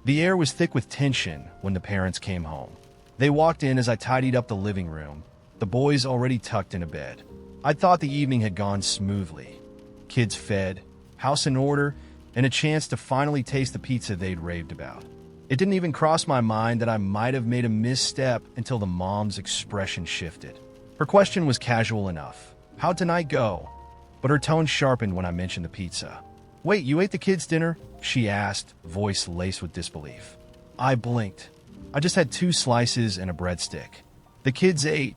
The air was thick with tension when the parents came home. They walked in as I tidied up the living room, the boys already tucked into bed. I thought the evening had gone smoothly. Kids fed, house in order, and a chance to finally taste the pizza they'd raved about. It didn't even cross my mind that I might have made a misstep until the mom's expression shifted. Her question was casual enough. How'd tonight go? But her tone sharpened when I mentioned the pizza. Wait, you ate the kids' dinner? She asked, voice laced with disbelief. I blinked. I just had 2 slices and a breadstick. The kids ate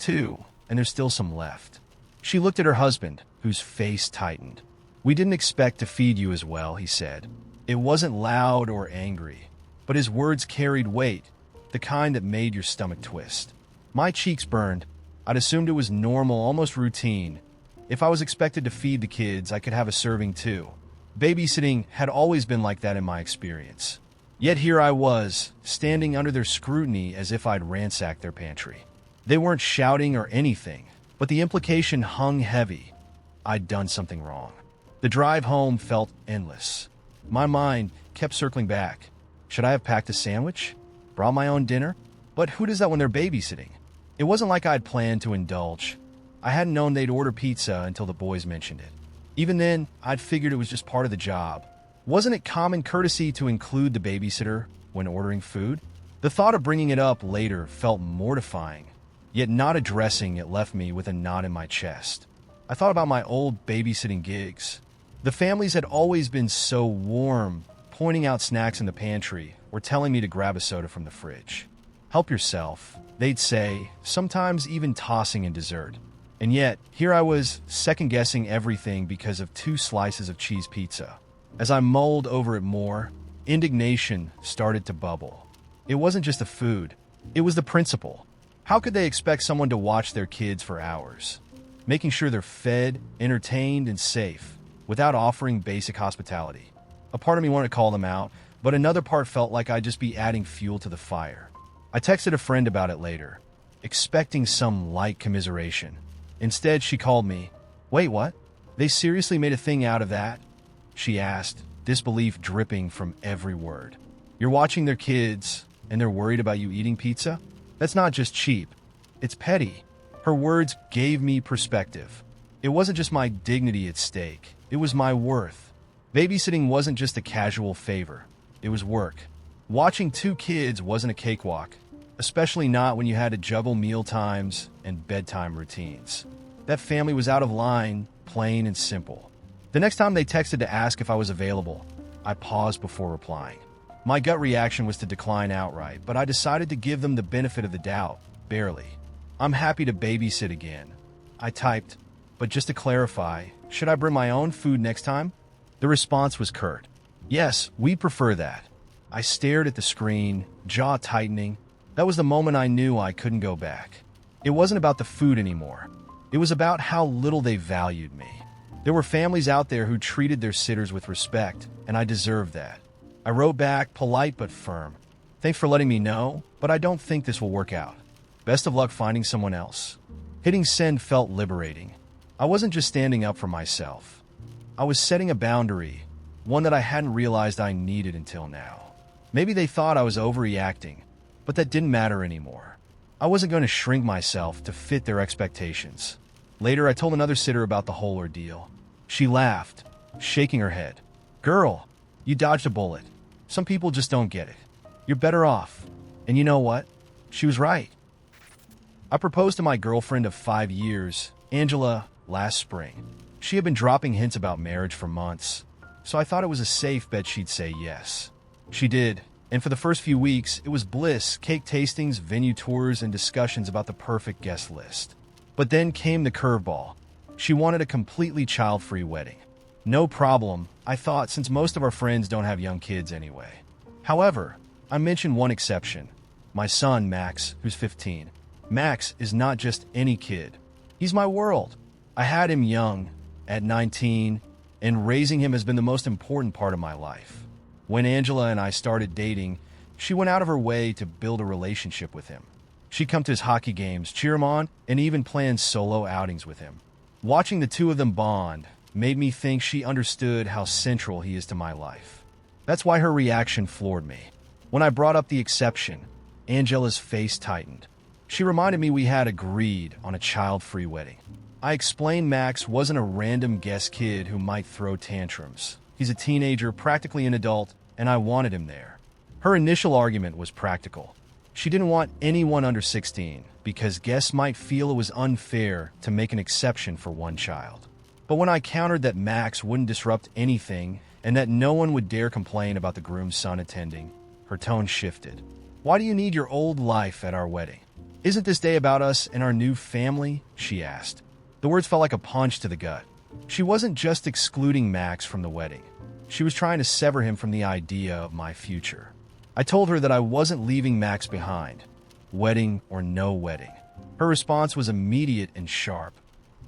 2, and there's still some left. She looked at her husband, whose face tightened. We didn't expect to feed you as well, he said. It wasn't loud or angry, but his words carried weight, the kind that made your stomach twist. My cheeks burned. I'd assumed it was normal, almost routine. If I was expected to feed the kids, I could have a serving too. Babysitting had always been like that in my experience. Yet here I was, standing under their scrutiny as if I'd ransacked their pantry. They weren't shouting or anything, but the implication hung heavy. I'd done something wrong. The drive home felt endless. My mind kept circling back. Should I have packed a sandwich? Brought my own dinner? But who does that when they're babysitting? It wasn't like I'd planned to indulge. I hadn't known they'd order pizza until the boys mentioned it. Even then, I'd figured it was just part of the job. Wasn't it common courtesy to include the babysitter when ordering food? The thought of bringing it up later felt mortifying, yet not addressing it left me with a knot in my chest. I thought about my old babysitting gigs. The families had always been so warm, pointing out snacks in the pantry or telling me to grab a soda from the fridge. Help yourself, they'd say, sometimes even tossing in dessert. And yet, here I was, second-guessing everything because of 2 slices of cheese pizza. As I mulled over it more, indignation started to bubble. It wasn't just the food, it was the principle. How could they expect someone to watch their kids for hours, making sure they're fed, entertained, and safe, without offering basic hospitality? A part of me wanted to call them out, but another part felt like I'd just be adding fuel to the fire. I texted a friend about it later, expecting some light commiseration. Instead, she called me. Wait, what? They seriously made a thing out of that? She asked, disbelief dripping from every word. You're watching their kids, and they're worried about you eating pizza? That's not just cheap. It's petty. Her words gave me perspective. It wasn't just my dignity at stake. It was my worth. Babysitting wasn't just a casual favor. It was work. Watching 2 kids wasn't a cakewalk, especially not when you had to juggle meal times and bedtime routines. That family was out of line, plain and simple. The next time they texted to ask if I was available, I paused before replying. My gut reaction was to decline outright, but I decided to give them the benefit of the doubt, barely. I'm happy to babysit again. I typed, but just to clarify, should I bring my own food next time? The response was curt. Yes, we prefer that. I stared at the screen, jaw tightening. That was the moment I knew I couldn't go back. It wasn't about the food anymore. It was about how little they valued me. There were families out there who treated their sitters with respect, and I deserved that. I wrote back, polite but firm. Thanks for letting me know, but I don't think this will work out. Best of luck finding someone else. Hitting send felt liberating. I wasn't just standing up for myself. I was setting a boundary, one that I hadn't realized I needed until now. Maybe they thought I was overreacting, but that didn't matter anymore. I wasn't going to shrink myself to fit their expectations. Later, I told another sitter about the whole ordeal. She laughed, shaking her head. Girl, you dodged a bullet. Some people just don't get it. You're better off. And you know what? She was right. I proposed to my girlfriend of 5 years, Angela, last spring. She had been dropping hints about marriage for months, so I thought it was a safe bet she'd say yes. She did, and for the first few weeks, it was bliss, cake tastings, venue tours, and discussions about the perfect guest list. But then came the curveball. She wanted a completely child-free wedding. No problem, I thought, since most of our friends don't have young kids anyway. However, I mentioned one exception. My son, Max, who's 15. Max is not just any kid. He's my world. I had him young, at 19, and raising him has been the most important part of my life. When Angela and I started dating, she went out of her way to build a relationship with him. She'd come to his hockey games, cheer him on, and even plan solo outings with him. Watching the 2 of them bond made me think she understood how central he is to my life. That's why her reaction floored me. When I brought up the exception, Angela's face tightened. She reminded me we had agreed on a child-free wedding. I explained Max wasn't a random guest kid who might throw tantrums. He's a teenager, practically an adult, and I wanted him there. Her initial argument was practical. She didn't want anyone under 16 because guests might feel it was unfair to make an exception for one child. But when I countered that Max wouldn't disrupt anything and that no one would dare complain about the groom's son attending, her tone shifted. "Why do you need your old life at our wedding? Isn't this day about us and our new family?" she asked. The words felt like a punch to the gut. She wasn't just excluding Max from the wedding. She was trying to sever him from the idea of my future. I told her that I wasn't leaving Max behind, wedding or no wedding. Her response was immediate and sharp.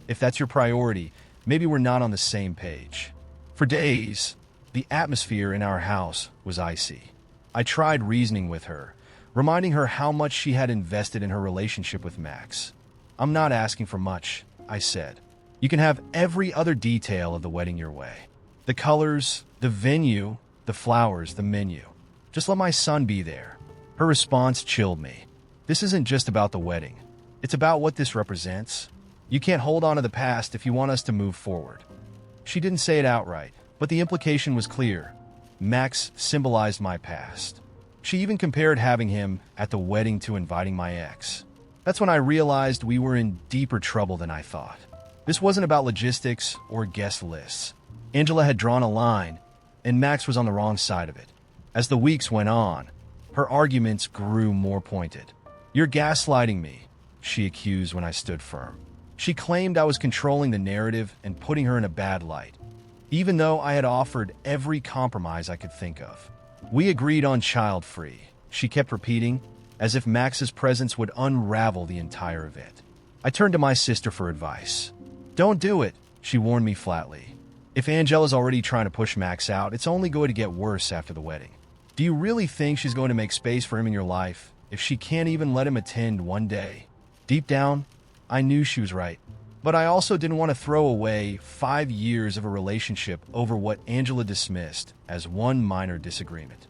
"If that's your priority, maybe we're not on the same page." For days, the atmosphere in our house was icy. I tried reasoning with her, reminding her how much she had invested in her relationship with Max. "I'm not asking for much," I said. "You can have every other detail of the wedding your way. The colors, the venue, the flowers, the menu. Just let my son be there." Her response chilled me. "This isn't just about the wedding. It's about what this represents. You can't hold on to the past if you want us to move forward." She didn't say it outright, but the implication was clear. Max symbolized my past. She even compared having him at the wedding to inviting my ex. That's when I realized we were in deeper trouble than I thought. This wasn't about logistics or guest lists. Angela had drawn a line, and Max was on the wrong side of it. As the weeks went on, her arguments grew more pointed. "You're gaslighting me," she accused when I stood firm. She claimed I was controlling the narrative and putting her in a bad light, even though I had offered every compromise I could think of. "We agreed on child-free," she kept repeating, as if Max's presence would unravel the entire event. I turned to my sister for advice. "Don't do it," she warned me flatly. "If Angela's already trying to push Max out, it's only going to get worse after the wedding. Do you really think she's going to make space for him in your life if she can't even let him attend one day?" Deep down, I knew she was right, but I also didn't want to throw away 5 years of a relationship over what Angela dismissed as one minor disagreement.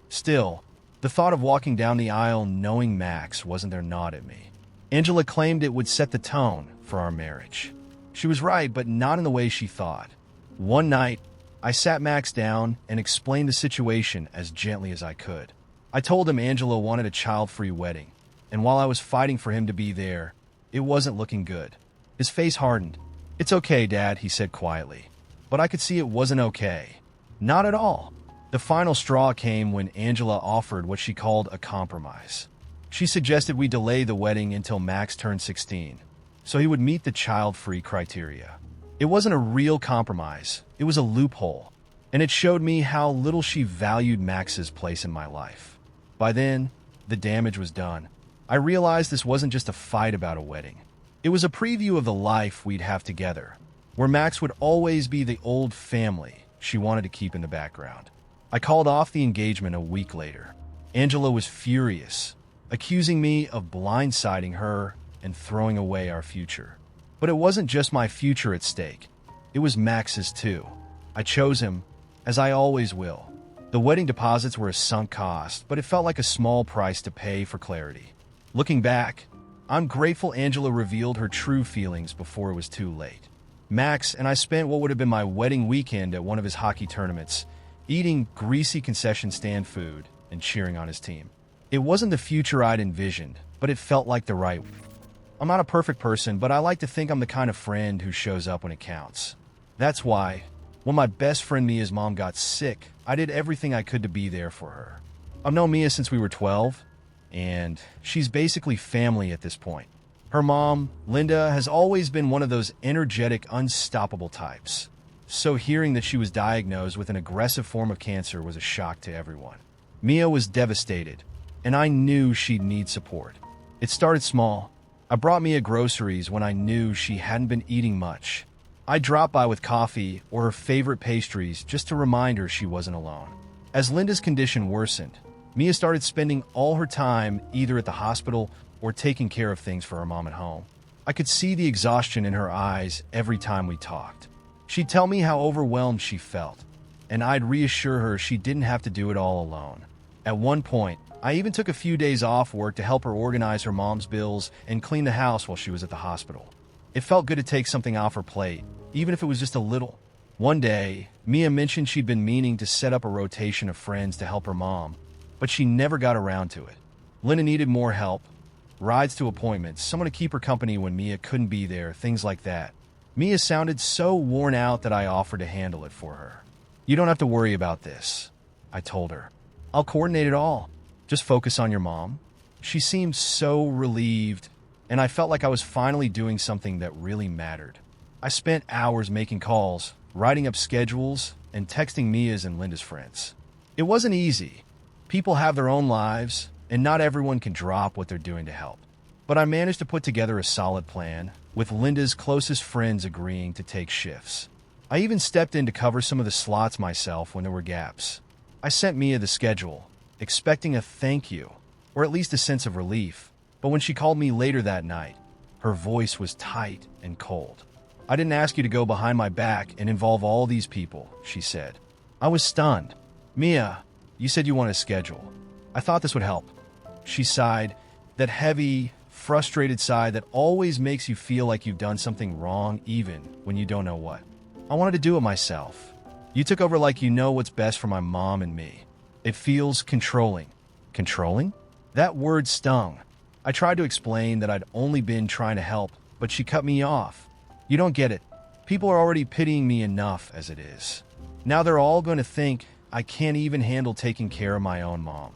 Still, the thought of walking down the aisle knowing Max wasn't there gnawed at me. Angela claimed it would set the tone for our marriage. She was right, but not in the way she thought. One night, I sat Max down and explained the situation as gently as I could. I told him Angela wanted a child-free wedding, and while I was fighting for him to be there, it wasn't looking good. His face hardened. "It's okay, Dad," he said quietly. But I could see it wasn't okay. Not at all. The final straw came when Angela offered what she called a compromise. She suggested we delay the wedding until Max turned 16, so he would meet the child-free criteria. It wasn't a real compromise, it was a loophole, and it showed me how little she valued Max's place in my life. By then, the damage was done. I realized this wasn't just a fight about a wedding. It was a preview of the life we'd have together, where Max would always be the old family she wanted to keep in the background. I called off the engagement a week later. Angela was furious, accusing me of blindsiding her and throwing away our future. But it wasn't just my future at stake. It was Max's too. I chose him, as I always will. The wedding deposits were a sunk cost, but it felt like a small price to pay for clarity. Looking back, I'm grateful Angela revealed her true feelings before it was too late. Max and I spent what would have been my wedding weekend at one of his hockey tournaments, eating greasy concession stand food and cheering on his team. It wasn't the future I'd envisioned, but it felt like the right one. I'm not a perfect person, but I like to think I'm the kind of friend who shows up when it counts. That's why, when my best friend Mia's mom got sick, I did everything I could to be there for her. I've known Mia since we were 12, and she's basically family at this point. Her mom, Linda, has always been one of those energetic, unstoppable types. So hearing that she was diagnosed with an aggressive form of cancer was a shock to everyone. Mia was devastated, and I knew she'd need support. It started small. I brought Mia groceries when I knew she hadn't been eating much. I dropped by with coffee or her favorite pastries just to remind her she wasn't alone. As Linda's condition worsened, Mia started spending all her time either at the hospital or taking care of things for her mom at home. I could see the exhaustion in her eyes every time we talked. She'd tell me how overwhelmed she felt, and I'd reassure her she didn't have to do it all alone. At one point, I even took a few days off work to help her organize her mom's bills and clean the house while she was at the hospital. It felt good to take something off her plate, even if it was just a little. One day, Mia mentioned she'd been meaning to set up a rotation of friends to help her mom, but she never got around to it. Linda needed more help, rides to appointments, someone to keep her company when Mia couldn't be there, things like that. Mia sounded so worn out that I offered to handle it for her. "You don't have to worry about this," I told her. "I'll coordinate it all. Just focus on your mom." She seemed so relieved, and I felt like I was finally doing something that really mattered. I spent hours making calls, writing up schedules, and texting Mia's and Linda's friends. It wasn't easy. People have their own lives, and not everyone can drop what they're doing to help. But I managed to put together a solid plan, with Linda's closest friends agreeing to take shifts. I even stepped in to cover some of the slots myself when there were gaps. I sent Mia the schedule, expecting a thank you, or at least a sense of relief, but when she called me later that night, her voice was tight and cold. "I didn't ask you to go behind my back and involve all these people," she said. I was stunned. "Mia, you said you wanted a schedule. I thought this would help." She sighed, that heavy, frustrated sigh that always makes you feel like you've done something wrong even when you don't know what. "I wanted to do it myself. You took over like you know what's best for my mom and me. It feels controlling." Controlling? That word stung. I tried to explain that I'd only been trying to help, but she cut me off. "You don't get it. People are already pitying me enough as it is. Now they're all going to think I can't even handle taking care of my own mom."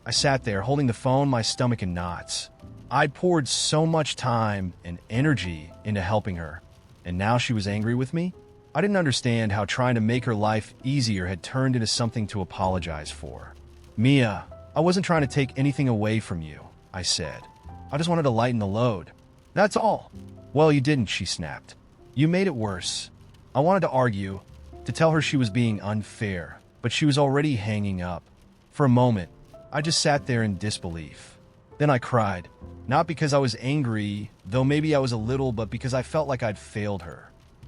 I sat there holding the phone, my stomach in knots. I'd poured so much time and energy into helping her, and now she was angry with me? I didn't understand how trying to make her life easier had turned into something to apologize for. "Mia, I wasn't trying to take anything away from you," I said. "I just wanted to lighten the load. That's all." "Well, you didn't," she snapped. "You made it worse." I wanted to argue, to tell her she was being unfair, but she was already hanging up. For a moment, I just sat there in disbelief. Then I cried, not because I was angry, though maybe I was a little, but because I felt like I'd failed her.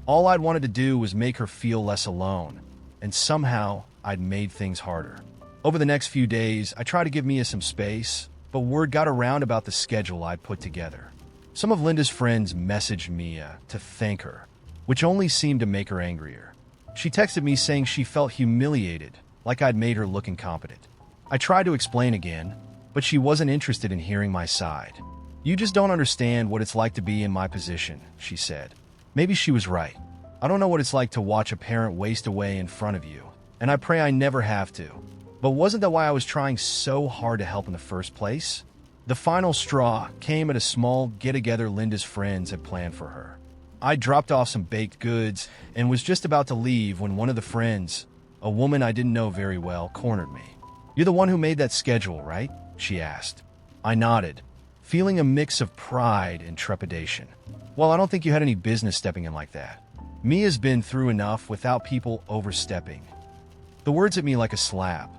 All I'd wanted to do was make her feel less alone, and somehow I'd made things harder. Over the next few days, I tried to give Mia some space, but word got around about the schedule I'd put together. Some of Linda's friends messaged Mia to thank her, which only seemed to make her angrier. She texted me saying she felt humiliated, like I'd made her look incompetent. I tried to explain again, but she wasn't interested in hearing my side. "You just don't understand what it's like to be in my position," she said. Maybe she was right. I don't know what it's like to watch a parent waste away in front of you, and I pray I never have to. But wasn't that why I was trying so hard to help in the first place? The final straw came at a small get-together Linda's friends had planned for her. I dropped off some baked goods and was just about to leave when one of the friends, a woman I didn't know very well, cornered me. "You're the one who made that schedule, right?" she asked. I nodded, feeling a mix of pride and trepidation. "Well, I don't think you had any business stepping in like that. Mia's been through enough without people overstepping." The words hit me like a slap.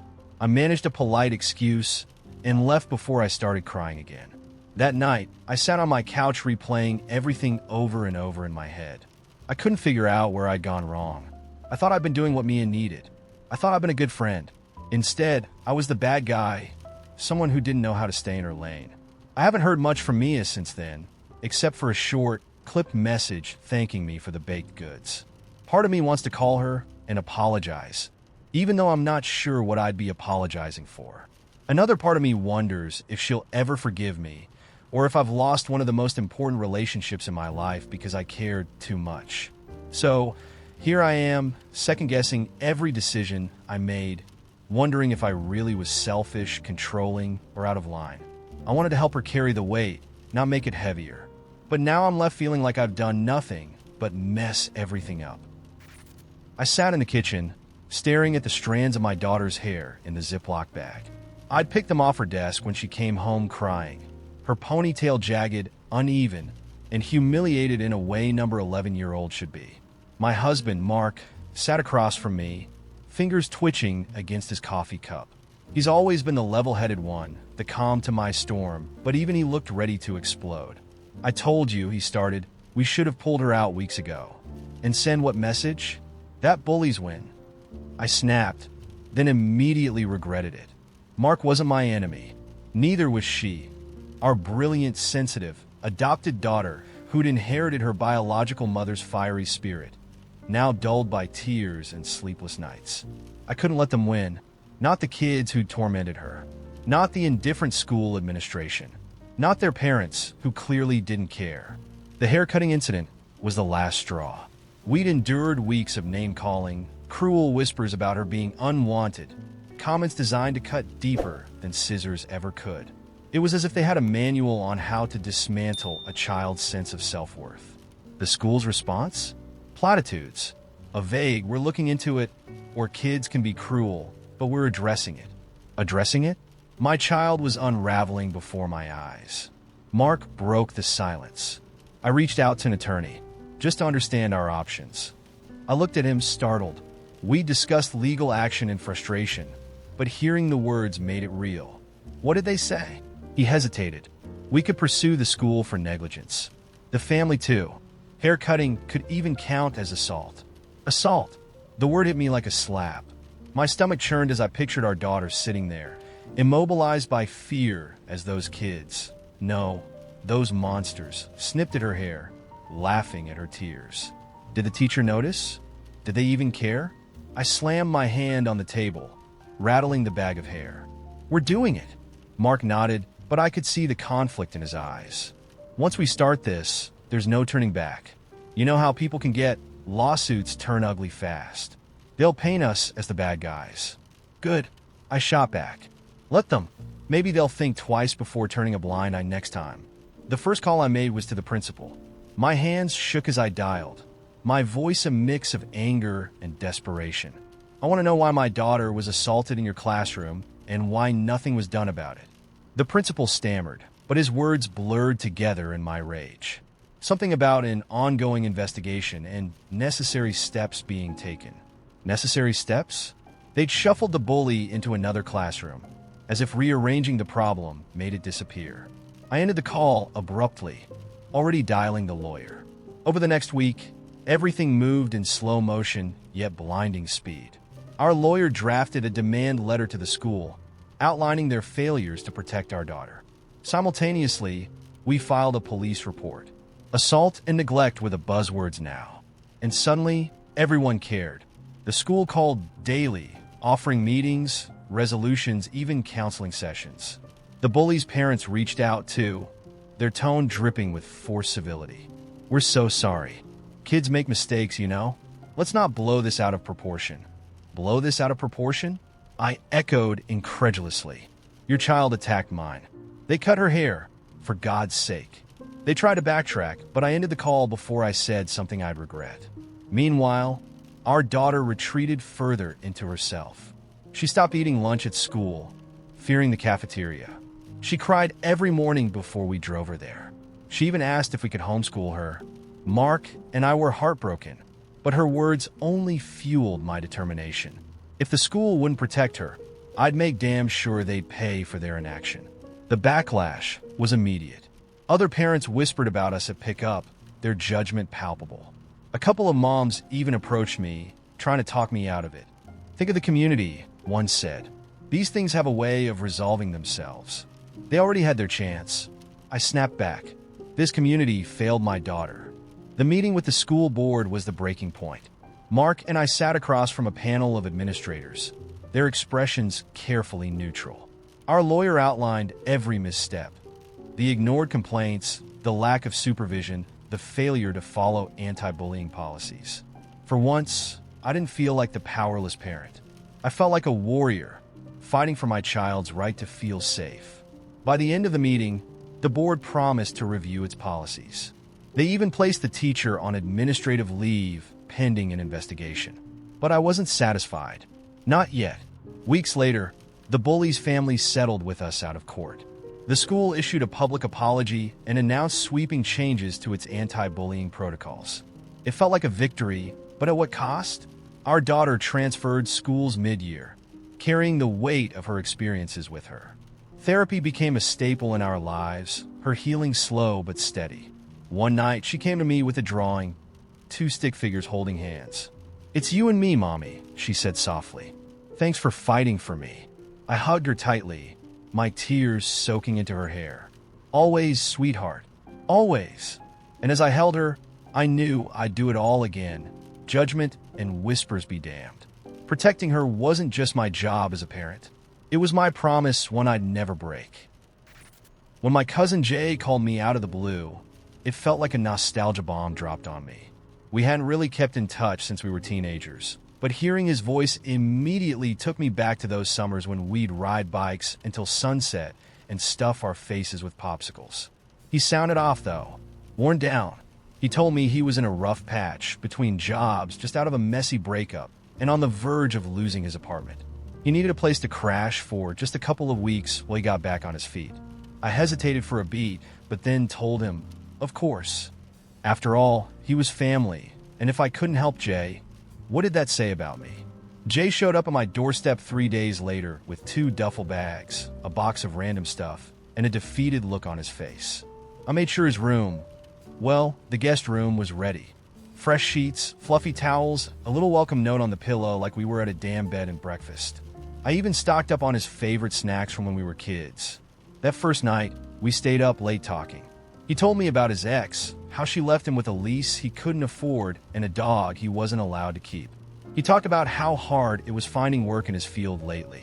I managed a polite excuse and left before I started crying again. That night, I sat on my couch replaying everything over and over in my head. I couldn't figure out where I'd gone wrong. I thought I'd been doing what Mia needed. I thought I'd been a good friend. Instead, I was the bad guy, someone who didn't know how to stay in her lane. I haven't heard much from Mia since then, except for a short, clipped message thanking me for the baked goods. Part of me wants to call her and apologize, even though I'm not sure what I'd be apologizing for. Another part of me wonders if she'll ever forgive me, or if I've lost one of the most important relationships in my life because I cared too much. So, here I am, second-guessing every decision I made, wondering if I really was selfish, controlling, or out of line. I wanted to help her carry the weight, not make it heavier. But now I'm left feeling like I've done nothing but mess everything up. I sat in the kitchen, staring at the strands of my daughter's hair in the Ziploc bag. I'd picked them off her desk when she came home crying, her ponytail jagged, uneven, and humiliated in a way number 11-year-old should be. My husband, Mark, sat across from me, fingers twitching against his coffee cup. He's always been the level-headed one, the calm to my storm, but even he looked ready to explode. "I told you," he started, "we should have pulled her out weeks ago." "And send what message? That bullies win." I snapped, then immediately regretted it. Mark wasn't my enemy. Neither was she. Our brilliant, sensitive, adopted daughter who'd inherited her biological mother's fiery spirit, now dulled by tears and sleepless nights. I couldn't let them win. Not the kids who'd tormented her. Not the indifferent school administration. Not their parents, who clearly didn't care. The haircutting incident was the last straw. We'd endured weeks of name-calling, cruel whispers about her being unwanted, comments designed to cut deeper than scissors ever could. It was as if they had a manual on how to dismantle a child's sense of self-worth. The school's response? Platitudes. A vague, we're looking into it, or kids can be cruel, but we're addressing it. Addressing it? My child was unraveling before my eyes. Mark broke the silence. I reached out to an attorney, just to understand our options. I looked at him startled. We discussed legal action in frustration, but hearing the words made it real. What did they say? He hesitated. We could pursue the school for negligence. The family too. Haircutting could even count as assault. Assault. The word hit me like a slap. My stomach churned as I pictured our daughter sitting there, immobilized by fear as those kids, no, those monsters, snipped at her hair, laughing at her tears. Did the teacher notice? Did they even care? I slammed my hand on the table, rattling the bag of hair. We're doing it. Mark nodded, but I could see the conflict in his eyes. Once we start this, there's no turning back. You know how people can get. Lawsuits turn ugly fast. They'll paint us as the bad guys. Good. I shot back. Let them. Maybe they'll think twice before turning a blind eye next time. The first call I made was to the principal. My hands shook as I dialed, my voice a mix of anger and desperation. I want to know why my daughter was assaulted in your classroom and why nothing was done about it. The principal stammered, but his words blurred together in my rage. Something about an ongoing investigation and necessary steps being taken. Necessary steps? They'd shuffled the bully into another classroom, as if rearranging the problem made it disappear. I ended the call abruptly, already dialing the lawyer. Over the next week, everything moved in slow motion, yet blinding speed. Our lawyer drafted a demand letter to the school, outlining their failures to protect our daughter. Simultaneously, we filed a police report. Assault and neglect were the buzzwords now. And suddenly, everyone cared. The school called daily, offering meetings, resolutions, even counseling sessions. The bully's parents reached out too, their tone dripping with forced civility. We're so sorry. Kids make mistakes, you know? Let's not blow this out of proportion. Blow this out of proportion? I echoed incredulously. Your child attacked mine. They cut her hair, for God's sake. They tried to backtrack, but I ended the call before I said something I'd regret. Meanwhile, our daughter retreated further into herself. She stopped eating lunch at school, fearing the cafeteria. She cried every morning before we drove her there. She even asked if we could homeschool her. Mark and I were heartbroken, but her words only fueled my determination. If the school wouldn't protect her, I'd make damn sure they'd pay for their inaction. The backlash was immediate. Other parents whispered about us at pickup, their judgment palpable. A couple of moms even approached me, trying to talk me out of it. Think of the community, one said. These things have a way of resolving themselves. They already had their chance. I snapped back. This community failed my daughter. The meeting with the school board was the breaking point. Mark and I sat across from a panel of administrators, their expressions carefully neutral. Our lawyer outlined every misstep. The ignored complaints, the lack of supervision, the failure to follow anti-bullying policies. For once, I didn't feel like the powerless parent. I felt like a warrior, fighting for my child's right to feel safe. By the end of the meeting, the board promised to review its policies. They even placed the teacher on administrative leave pending an investigation. But I wasn't satisfied. Not yet. Weeks later, the bully's family settled with us out of court. The school issued a public apology and announced sweeping changes to its anti-bullying protocols. It felt like a victory, but at what cost? Our daughter transferred schools mid-year, carrying the weight of her experiences with her. Therapy became a staple in our lives, her healing slow but steady. One night, she came to me with a drawing, two stick figures holding hands. "It's you and me, Mommy," she said softly. "Thanks for fighting for me." I hugged her tightly, my tears soaking into her hair. "Always, sweetheart. Always." And as I held her, I knew I'd do it all again. Judgment and whispers be damned. Protecting her wasn't just my job as a parent. It was my promise, one I'd never break. When my cousin Jay called me out of the blue, it felt like a nostalgia bomb dropped on me. We hadn't really kept in touch since we were teenagers, but hearing his voice immediately took me back to those summers when we'd ride bikes until sunset and stuff our faces with popsicles. He sounded off, though, worn down. He told me he was in a rough patch between jobs, just out of a messy breakup, and on the verge of losing his apartment. He needed a place to crash for just a couple of weeks while he got back on his feet. I hesitated for a beat, but then told him, of course. After all, he was family, and if I couldn't help Jay, what did that say about me? Jay showed up at my doorstep 3 days later with 2 duffel bags, a box of random stuff, and a defeated look on his face. I made sure his room, well, the guest room, was ready. Fresh sheets, fluffy towels, a little welcome note on the pillow like we were at a damn bed and breakfast. I even stocked up on his favorite snacks from when we were kids. That first night, we stayed up late talking. He told me about his ex, how she left him with a lease he couldn't afford and a dog he wasn't allowed to keep. He talked about how hard it was finding work in his field lately.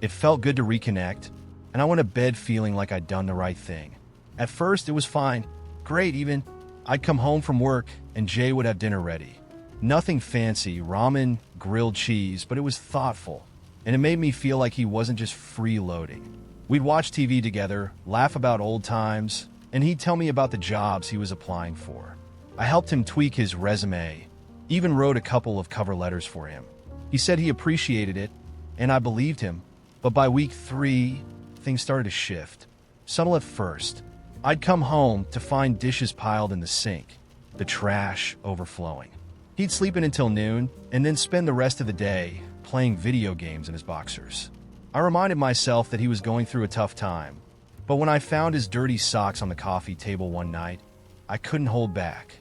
It felt good to reconnect, and I went to bed feeling like I'd done the right thing. At first, it was fine. Great, even. I'd come home from work, and Jay would have dinner ready. Nothing fancy, ramen, grilled cheese, but it was thoughtful, and it made me feel like he wasn't just freeloading. We'd watch TV together, laugh about old times, and he'd tell me about the jobs he was applying for. I helped him tweak his resume, even wrote a couple of cover letters for him. He said he appreciated it, and I believed him, but by week 3, things started to shift. Subtle at first. I'd come home to find dishes piled in the sink, the trash overflowing. He'd sleep in until noon, and then spend the rest of the day playing video games in his boxers. I reminded myself that he was going through a tough time, but when I found his dirty socks on the coffee table one night, I couldn't hold back.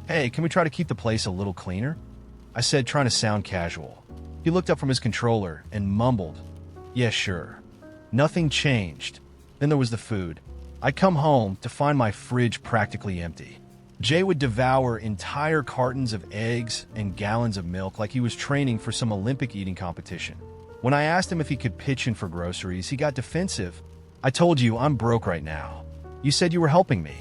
"Hey, can we try to keep the place a little cleaner?" I said, trying to sound casual. He looked up from his controller and mumbled, "Yeah, sure." Nothing changed. Then there was the food. I'd come home to find my fridge practically empty. Jay would devour entire cartons of eggs and gallons of milk like he was training for some Olympic eating competition. When I asked him if he could pitch in for groceries, he got defensive. "I told you, I'm broke right now. You said you were helping me."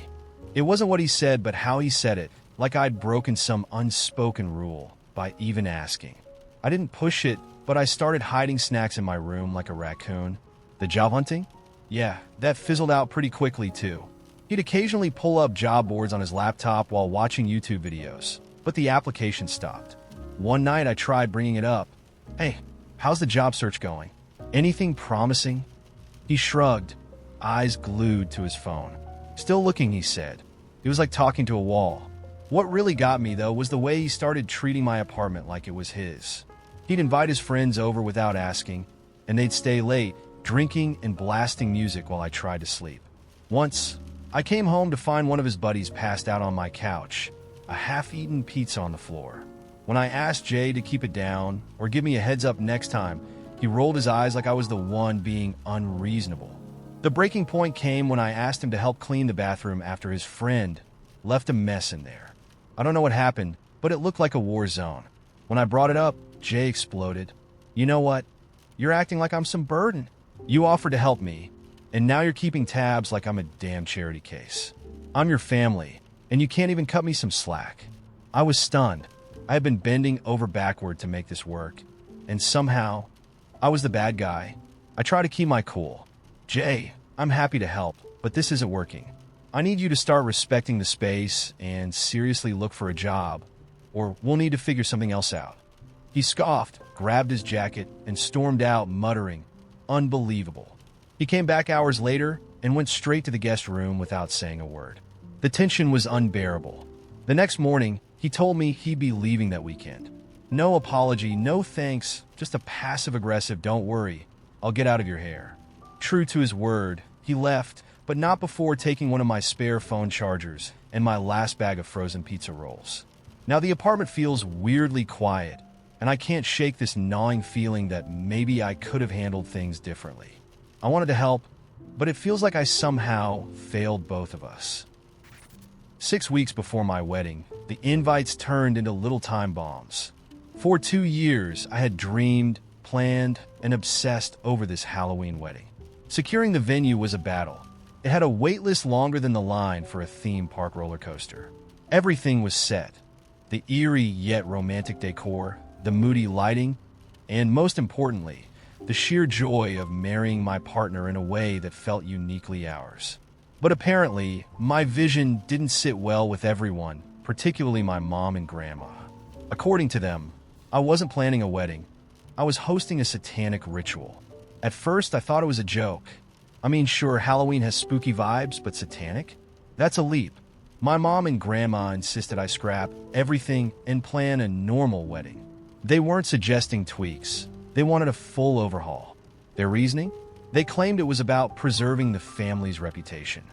It wasn't what he said, but how he said it, like I'd broken some unspoken rule by even asking. I didn't push it, but I started hiding snacks in my room like a raccoon. The job hunting? Yeah, that fizzled out pretty quickly too. He'd occasionally pull up job boards on his laptop while watching YouTube videos, but the application stopped. One night I tried bringing it up. "Hey, how's the job search going? Anything promising?" He shrugged, eyes glued to his phone. "Still looking," he said. It was like talking to a wall. What really got me, though, was the way he started treating my apartment like it was his. He'd invite his friends over without asking, and they'd stay late, drinking and blasting music while I tried to sleep. Once, I came home to find one of his buddies passed out on my couch, a half-eaten pizza on the floor. When I asked Jay to keep it down or give me a heads up next time, he rolled his eyes like I was the one being unreasonable. The breaking point came when I asked him to help clean the bathroom after his friend left a mess in there. I don't know what happened, but it looked like a war zone. When I brought it up, Jay exploded. "You know what? You're acting like I'm some burden. You offered to help me, and now you're keeping tabs like I'm a damn charity case. I'm your family, and you can't even cut me some slack." I was stunned. I had been bending over backward to make this work, and somehow, I was the bad guy. I tried to keep my cool. "Jay, I'm happy to help, but this isn't working. I need you to start respecting the space and seriously look for a job, or we'll need to figure something else out." He scoffed, grabbed his jacket, and stormed out, muttering, "Unbelievable." He came back hours later and went straight to the guest room without saying a word. The tension was unbearable. The next morning, he told me he'd be leaving that weekend. No apology, no thanks, just a passive-aggressive, "Don't worry, I'll get out of your hair." True to his word, he left, but not before taking one of my spare phone chargers and my last bag of frozen pizza rolls. Now the apartment feels weirdly quiet, and I can't shake this gnawing feeling that maybe I could have handled things differently. I wanted to help, but it feels like I somehow failed both of us. 6 weeks before my wedding, the invites turned into little time bombs. For 2 years, I had dreamed, planned, and obsessed over this Halloween wedding. Securing the venue was a battle. It had a wait list longer than the line for a theme park roller coaster. Everything was set. The eerie yet romantic decor, the moody lighting, and most importantly, the sheer joy of marrying my partner in a way that felt uniquely ours. But apparently, my vision didn't sit well with everyone, particularly my mom and grandma. According to them, I wasn't planning a wedding. I was hosting a satanic ritual. At first, I thought it was a joke. I mean, sure, Halloween has spooky vibes, but satanic? That's a leap. My mom and grandma insisted I scrap everything and plan a normal wedding. They weren't suggesting tweaks. They wanted a full overhaul. Their reasoning? They claimed it was about preserving the family's reputation.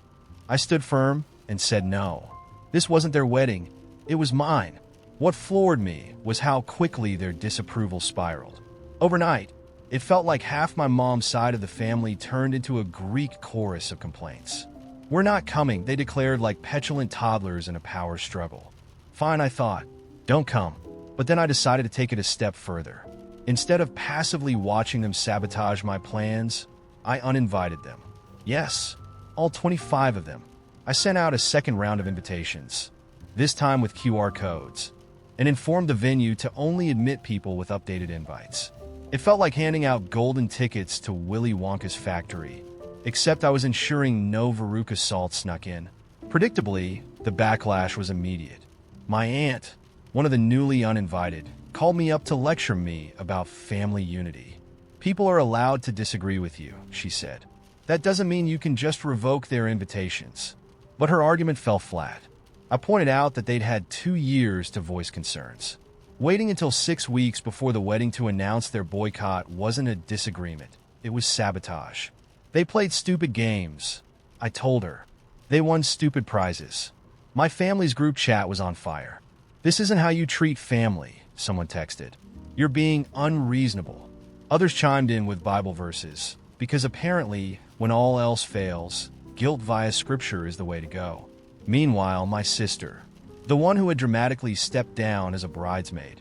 I stood firm and said no. This wasn't their wedding. It was mine. What floored me was how quickly their disapproval spiraled. Overnight, it felt like half my mom's side of the family turned into a Greek chorus of complaints. "We're not coming," they declared like petulant toddlers in a power struggle. Fine, I thought. Don't come. But then I decided to take it a step further. Instead of passively watching them sabotage my plans, I uninvited them. Yes, all 25 of them. I sent out a second round of invitations, this time with QR codes, and informed the venue to only admit people with updated invites. It felt like handing out golden tickets to Willy Wonka's factory, except I was ensuring no Veruca salt snuck in. Predictably, the backlash was immediate. My aunt, one of the newly uninvited, called me up to lecture me about family unity. "People are allowed to disagree with you," she said. "That doesn't mean you can just revoke their invitations." But her argument fell flat. I pointed out that they'd had 2 years to voice concerns. Waiting until 6 weeks before the wedding to announce their boycott wasn't a disagreement. It was sabotage. They played stupid games. I told her. They won stupid prizes. My family's group chat was on fire. "This isn't how you treat family," someone texted. "You're being unreasonable." Others chimed in with Bible verses, because apparently, when all else fails, guilt via scripture is the way to go. Meanwhile, my sister, the one who had dramatically stepped down as a bridesmaid,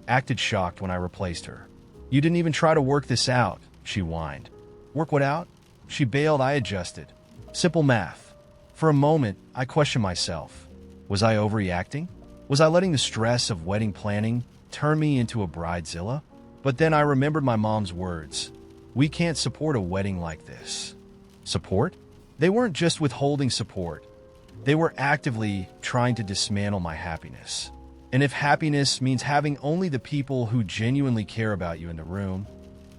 acted shocked when I replaced her. "You didn't even try to work this out," she whined. "Work what out?" She bailed. I adjusted. Simple math. For a moment, I questioned myself. Was I overreacting? Was I letting the stress of wedding planning turn me into a bridezilla? But then I remembered my mom's words. "We can't support a wedding like this." Support? They weren't just withholding support. They were actively trying to dismantle my happiness. And if happiness means having only the people who genuinely care about you in the room,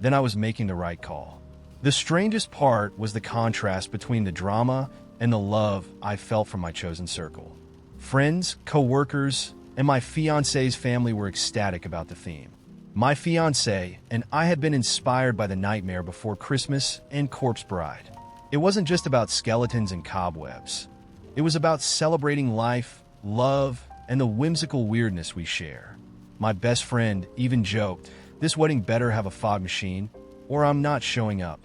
then I was making the right call. The strangest part was the contrast between the drama and the love I felt from my chosen circle. Friends, co-workers, and my fiancé's family were ecstatic about the theme. My fiancé and I had been inspired by The Nightmare Before Christmas and Corpse Bride. It wasn't just about skeletons and cobwebs. It was about celebrating life, love, and the whimsical weirdness we share. My best friend even joked, "This wedding better have a fog machine, or I'm not showing up."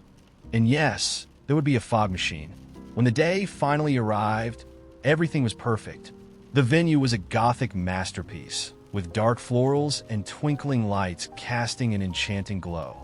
And yes, there would be a fog machine. When the day finally arrived, everything was perfect. The venue was a Gothic masterpiece, with dark florals and twinkling lights casting an enchanting glow.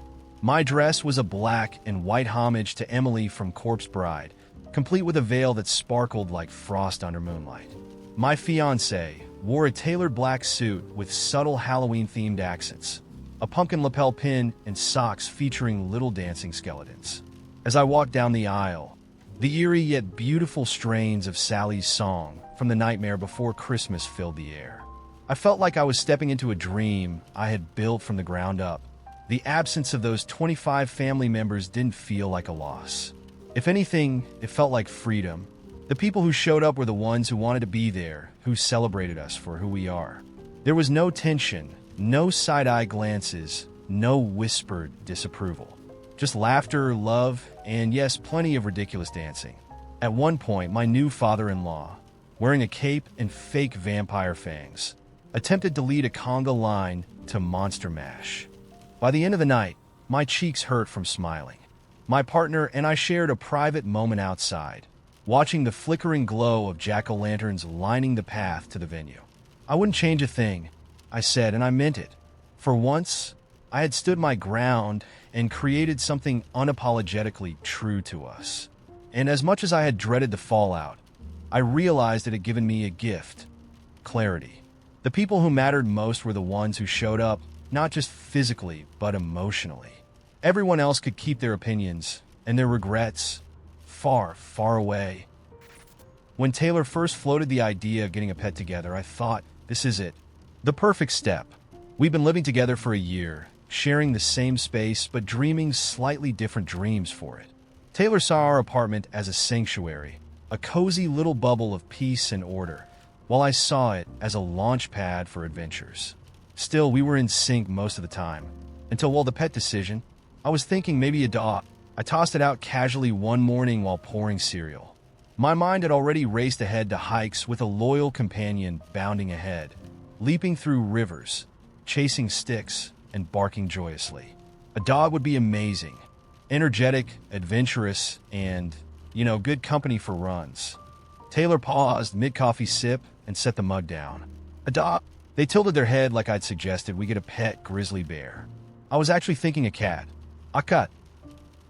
My dress was a black and white homage to Emily from Corpse Bride, complete with a veil that sparkled like frost under moonlight. My fiancé wore a tailored black suit with subtle Halloween-themed accents, a pumpkin lapel pin, and socks featuring little dancing skeletons. As I walked down the aisle, the eerie yet beautiful strains of Sally's song from The Nightmare Before Christmas filled the air. I felt like I was stepping into a dream I had built from the ground up. The absence of those 25 family members didn't feel like a loss. If anything, it felt like freedom. The people who showed up were the ones who wanted to be there, who celebrated us for who we are. There was no tension, no side-eye glances, no whispered disapproval. Just laughter, love, and yes, plenty of ridiculous dancing. At one point, my new father-in-law, wearing a cape and fake vampire fangs, attempted to lead a conga line to Monster Mash. By the end of the night, my cheeks hurt from smiling. My partner and I shared a private moment outside, watching the flickering glow of jack-o'-lanterns lining the path to the venue. I wouldn't change a thing, I said, and I meant it. For once, I had stood my ground and created something unapologetically true to us. And as much as I had dreaded the fallout, I realized it had given me a gift: clarity. The people who mattered most were the ones who showed up, not just physically, but emotionally. Everyone else could keep their opinions and their regrets far, far away. When Taylor first floated the idea of getting a pet together, I thought, this is it. The perfect step. We've been living together for a year, sharing the same space, but dreaming slightly different dreams for it. Taylor saw our apartment as a sanctuary, a cozy little bubble of peace and order, while I saw it as a launch pad for adventures. Still, we were in sync most of the time, until, the pet decision. I was thinking maybe a dog. I tossed it out casually one morning while pouring cereal. My mind had already raced ahead to hikes with a loyal companion bounding ahead, leaping through rivers, chasing sticks, and barking joyously. A dog would be amazing, energetic, adventurous, and, good company for runs. Taylor paused mid-coffee sip and set the mug down. A dog? They tilted their head like I'd suggested we get a pet grizzly bear. I was actually thinking a cat. A cat.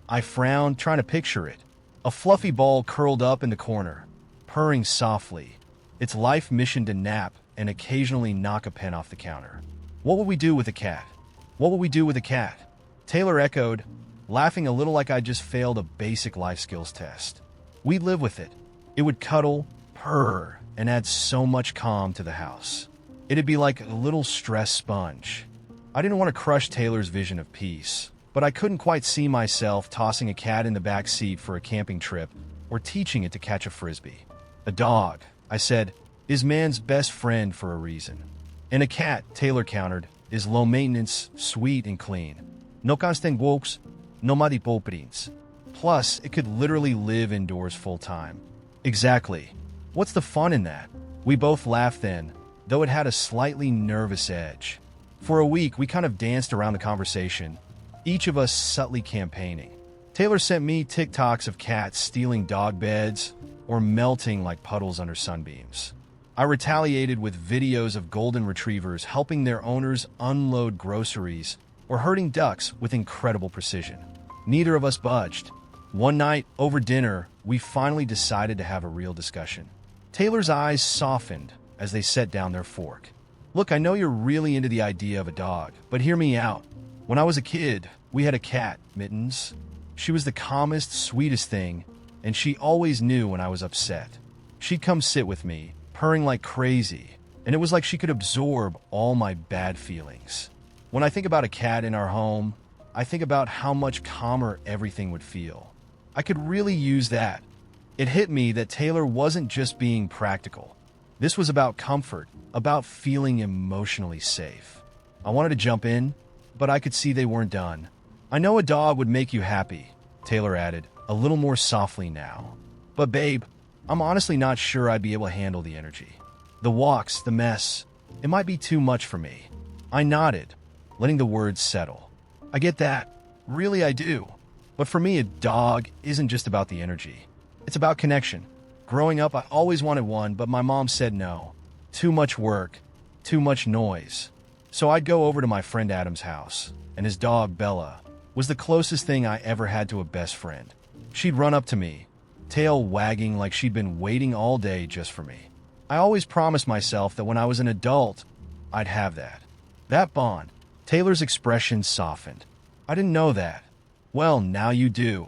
I frowned, trying to picture it. A fluffy ball curled up in the corner, purring softly, its life mission to nap and occasionally knock a pen off the counter. What would we do with a cat? What would we do with a cat? Taylor echoed, laughing a little like I'd just failed a basic life skills test. We'd live with it. It would cuddle, purr, and add so much calm to the house. It'd be like a little stress sponge. I didn't want to crush Taylor's vision of peace, but I couldn't quite see myself tossing a cat in the back seat for a camping trip or teaching it to catch a frisbee. A dog, I said, is man's best friend for a reason. And a cat, Taylor countered, is low maintenance, sweet, and clean. No constant walks, no maripoprins. Plus, it could literally live indoors full time. Exactly. What's the fun in that? We both laughed then, though it had a slightly nervous edge. For a week, we kind of danced around the conversation, each of us subtly campaigning. Taylor sent me TikToks of cats stealing dog beds or melting like puddles under sunbeams. I retaliated with videos of golden retrievers helping their owners unload groceries or herding ducks with incredible precision. Neither of us budged. One night, over dinner, we finally decided to have a real discussion. Taylor's eyes softened as they set down their fork. Look, I know you're really into the idea of a dog, but hear me out. When I was a kid, we had a cat, Mittens. She was the calmest, sweetest thing, and she always knew when I was upset. She'd come sit with me, purring like crazy, and it was like she could absorb all my bad feelings. When I think about a cat in our home, I think about how much calmer everything would feel. I could really use that. It hit me that Taylor wasn't just being practical. This was about comfort, about feeling emotionally safe. I wanted to jump in, but I could see they weren't done. I know a dog would make you happy, Taylor added, a little more softly now. But babe, I'm honestly not sure I'd be able to handle the energy. The walks, the mess, it might be too much for me. I nodded, letting the words settle. I get that. Really, I do. But for me, a dog isn't just about the energy. It's about connection. Growing up, I always wanted one, but my mom said no. Too much work, too much noise. So I'd go over to my friend Adam's house, and his dog, Bella, was the closest thing I ever had to a best friend. She'd run up to me, tail wagging like she'd been waiting all day just for me. I always promised myself that when I was an adult, I'd have that. That bond. Taylor's expression softened. I didn't know that. Well, now you do,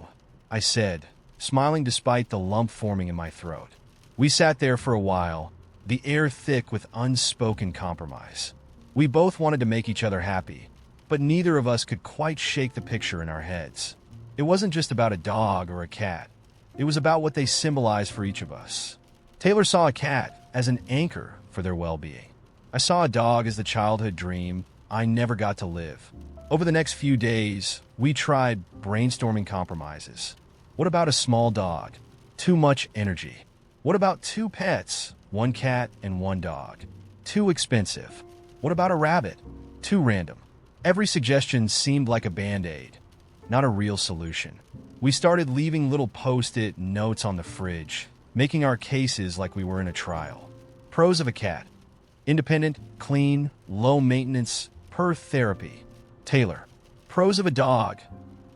I said, smiling despite the lump forming in my throat. We sat there for a while, the air thick with unspoken compromise. We both wanted to make each other happy, but neither of us could quite shake the picture in our heads. It wasn't just about a dog or a cat. It was about what they symbolized for each of us. Taylor saw a cat as an anchor for their well-being. I saw a dog as the childhood dream I never got to live. Over the next few days, we tried brainstorming compromises. What about a small dog? Too much energy. What about two pets, one cat and one dog? Too expensive. What about a rabbit? Too random. Every suggestion seemed like a band-aid, not a real solution. We started leaving little post-it notes on the fridge, making our cases like we were in a trial. Pros of a cat: independent, clean, low maintenance, per therapy. Taylor. Pros of a dog: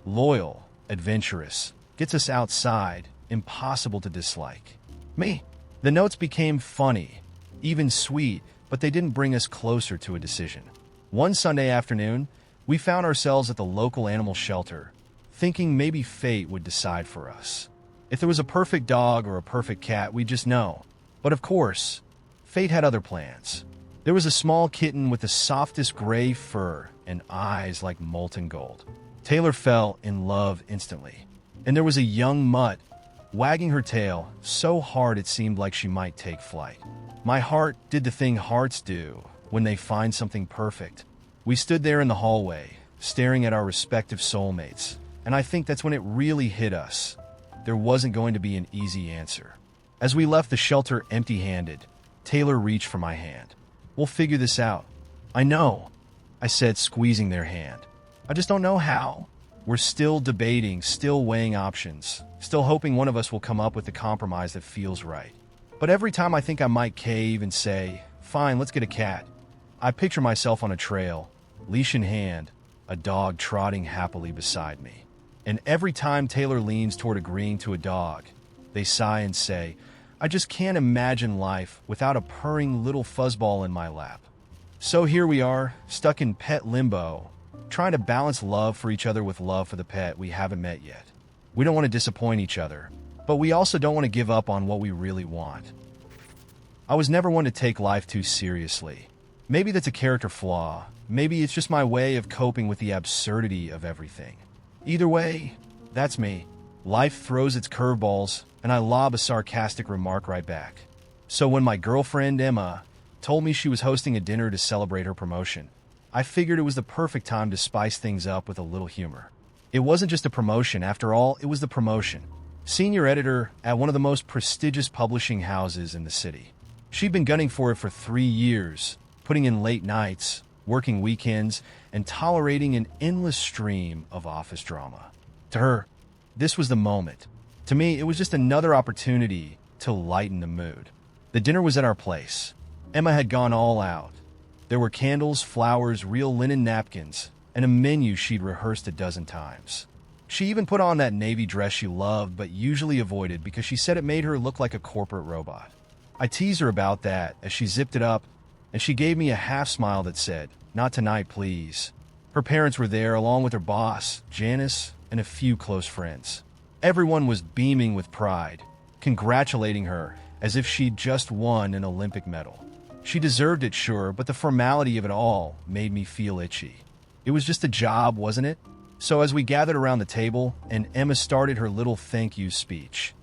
loyal, adventurous, gets us outside, impossible to dislike. Me. The notes became funny, even sweet, but they didn't bring us closer to a decision. One Sunday afternoon, we found ourselves at the local animal shelter, thinking maybe fate would decide for us. If there was a perfect dog or a perfect cat, we'd just know. But of course, fate had other plans. There was a small kitten with the softest gray fur and eyes like molten gold. Taylor fell in love instantly. And there was a young mutt, wagging her tail so hard it seemed like she might take flight. My heart did the thing hearts do when they find something perfect. We stood there in the hallway, staring at our respective soulmates, and I think that's when it really hit us. There wasn't going to be an easy answer. As we left the shelter empty-handed, Taylor reached for my hand. "We'll figure this out." "I know," I said, squeezing their hand. "I just don't know how." We're still debating, still weighing options, still hoping one of us will come up with the compromise that feels right. But every time I think I might cave and say, "Fine, let's get a cat," I picture myself on a trail, leash in hand, a dog trotting happily beside me. And every time Taylor leans toward agreeing to a dog, they sigh and say, "I just can't imagine life without a purring little fuzzball in my lap." So here we are, stuck in pet limbo, trying to balance love for each other with love for the pet we haven't met yet. We don't want to disappoint each other, but we also don't want to give up on what we really want. I was never one to take life too seriously. Maybe that's a character flaw. Maybe it's just my way of coping with the absurdity of everything. Either way, that's me. Life throws its curveballs, and I lob a sarcastic remark right back. So when my girlfriend, Emma, told me she was hosting a dinner to celebrate her promotion, I figured it was the perfect time to spice things up with a little humor. It wasn't just a promotion, after all, it was the promotion. Senior editor at one of the most prestigious publishing houses in the city. She'd been gunning for it for 3 years, putting in late nights, working weekends, and tolerating an endless stream of office drama. To her, this was the moment. To me, it was just another opportunity to lighten the mood. The dinner was at our place. Emma had gone all out. There were candles, flowers, real linen napkins, and a menu she'd rehearsed a dozen times. She even put on that navy dress she loved but usually avoided because she said it made her look like a corporate robot. I teased her about that as she zipped it up, and she gave me a half smile that said, "Not tonight, please." Her parents were there along with her boss, Janice, and a few close friends. Everyone was beaming with pride, congratulating her as if she'd just won an Olympic medal. She deserved it, sure, but the formality of it all made me feel itchy. It was just a job, wasn't it? So as we gathered around the table and Emma started her little thank you speech,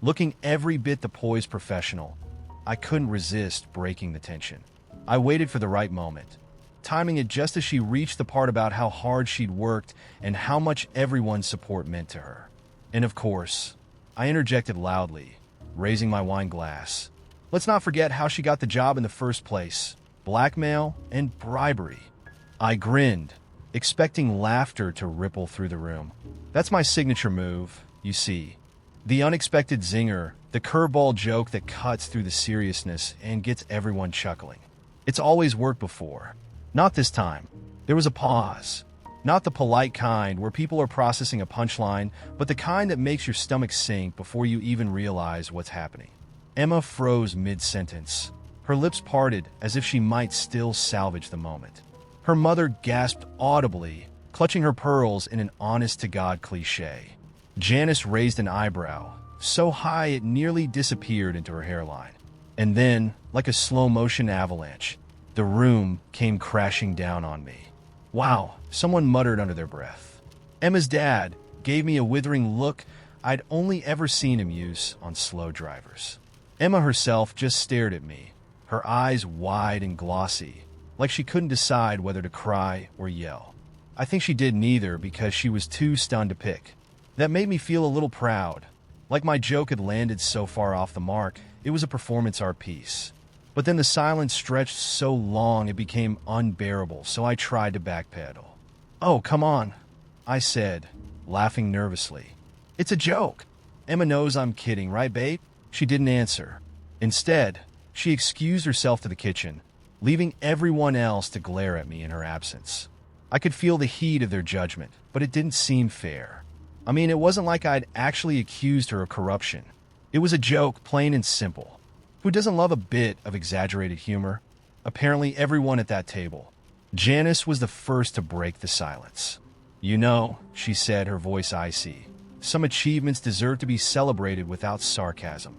looking every bit the poised professional, I couldn't resist breaking the tension. I waited for the right moment, timing it just as she reached the part about how hard she'd worked and how much everyone's support meant to her. And of course, I interjected loudly, raising my wine glass. Let's not forget how she got the job in the first place: blackmail and bribery. I grinned, expecting laughter to ripple through the room. That's my signature move, you see. The unexpected zinger, the curveball joke that cuts through the seriousness and gets everyone chuckling. It's always worked before. Not this time. There was a pause. Not the polite kind where people are processing a punchline, but the kind that makes your stomach sink before you even realize what's happening. Emma froze mid-sentence. Her lips parted as if she might still salvage the moment. Her mother gasped audibly, clutching her pearls in an honest-to-God cliché. Janice raised an eyebrow, so high it nearly disappeared into her hairline. And then, like a slow-motion avalanche, the room came crashing down on me. "Wow," someone muttered under their breath. Emma's dad gave me a withering look I'd only ever seen him use on slow drivers. Emma herself just stared at me, her eyes wide and glossy, like she couldn't decide whether to cry or yell. I think she did neither because she was too stunned to pick. That made me feel a little proud, like my joke had landed so far off the mark, it was a performance art piece. But then the silence stretched so long it became unbearable, so I tried to backpedal. "Oh, come on," I said, laughing nervously. "It's a joke. Emma knows I'm kidding, right, babe?" She didn't answer. Instead, she excused herself to the kitchen, leaving everyone else to glare at me in her absence. I could feel the heat of their judgment, but it didn't seem fair. I mean, it wasn't like I'd actually accused her of corruption. It was a joke, plain and simple. Who doesn't love a bit of exaggerated humor? Apparently everyone at that table. Janice was the first to break the silence. "You know," she said, her voice icy, "some achievements deserve to be celebrated without sarcasm."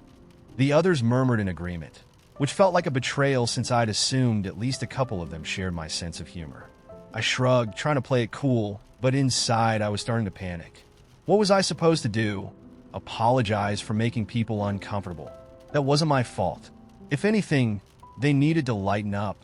The others murmured in agreement, which felt like a betrayal since I'd assumed at least a couple of them shared my sense of humor. I shrugged, trying to play it cool, but inside I was starting to panic. What was I supposed to do? Apologize for making people uncomfortable? That wasn't my fault. If anything, they needed to lighten up.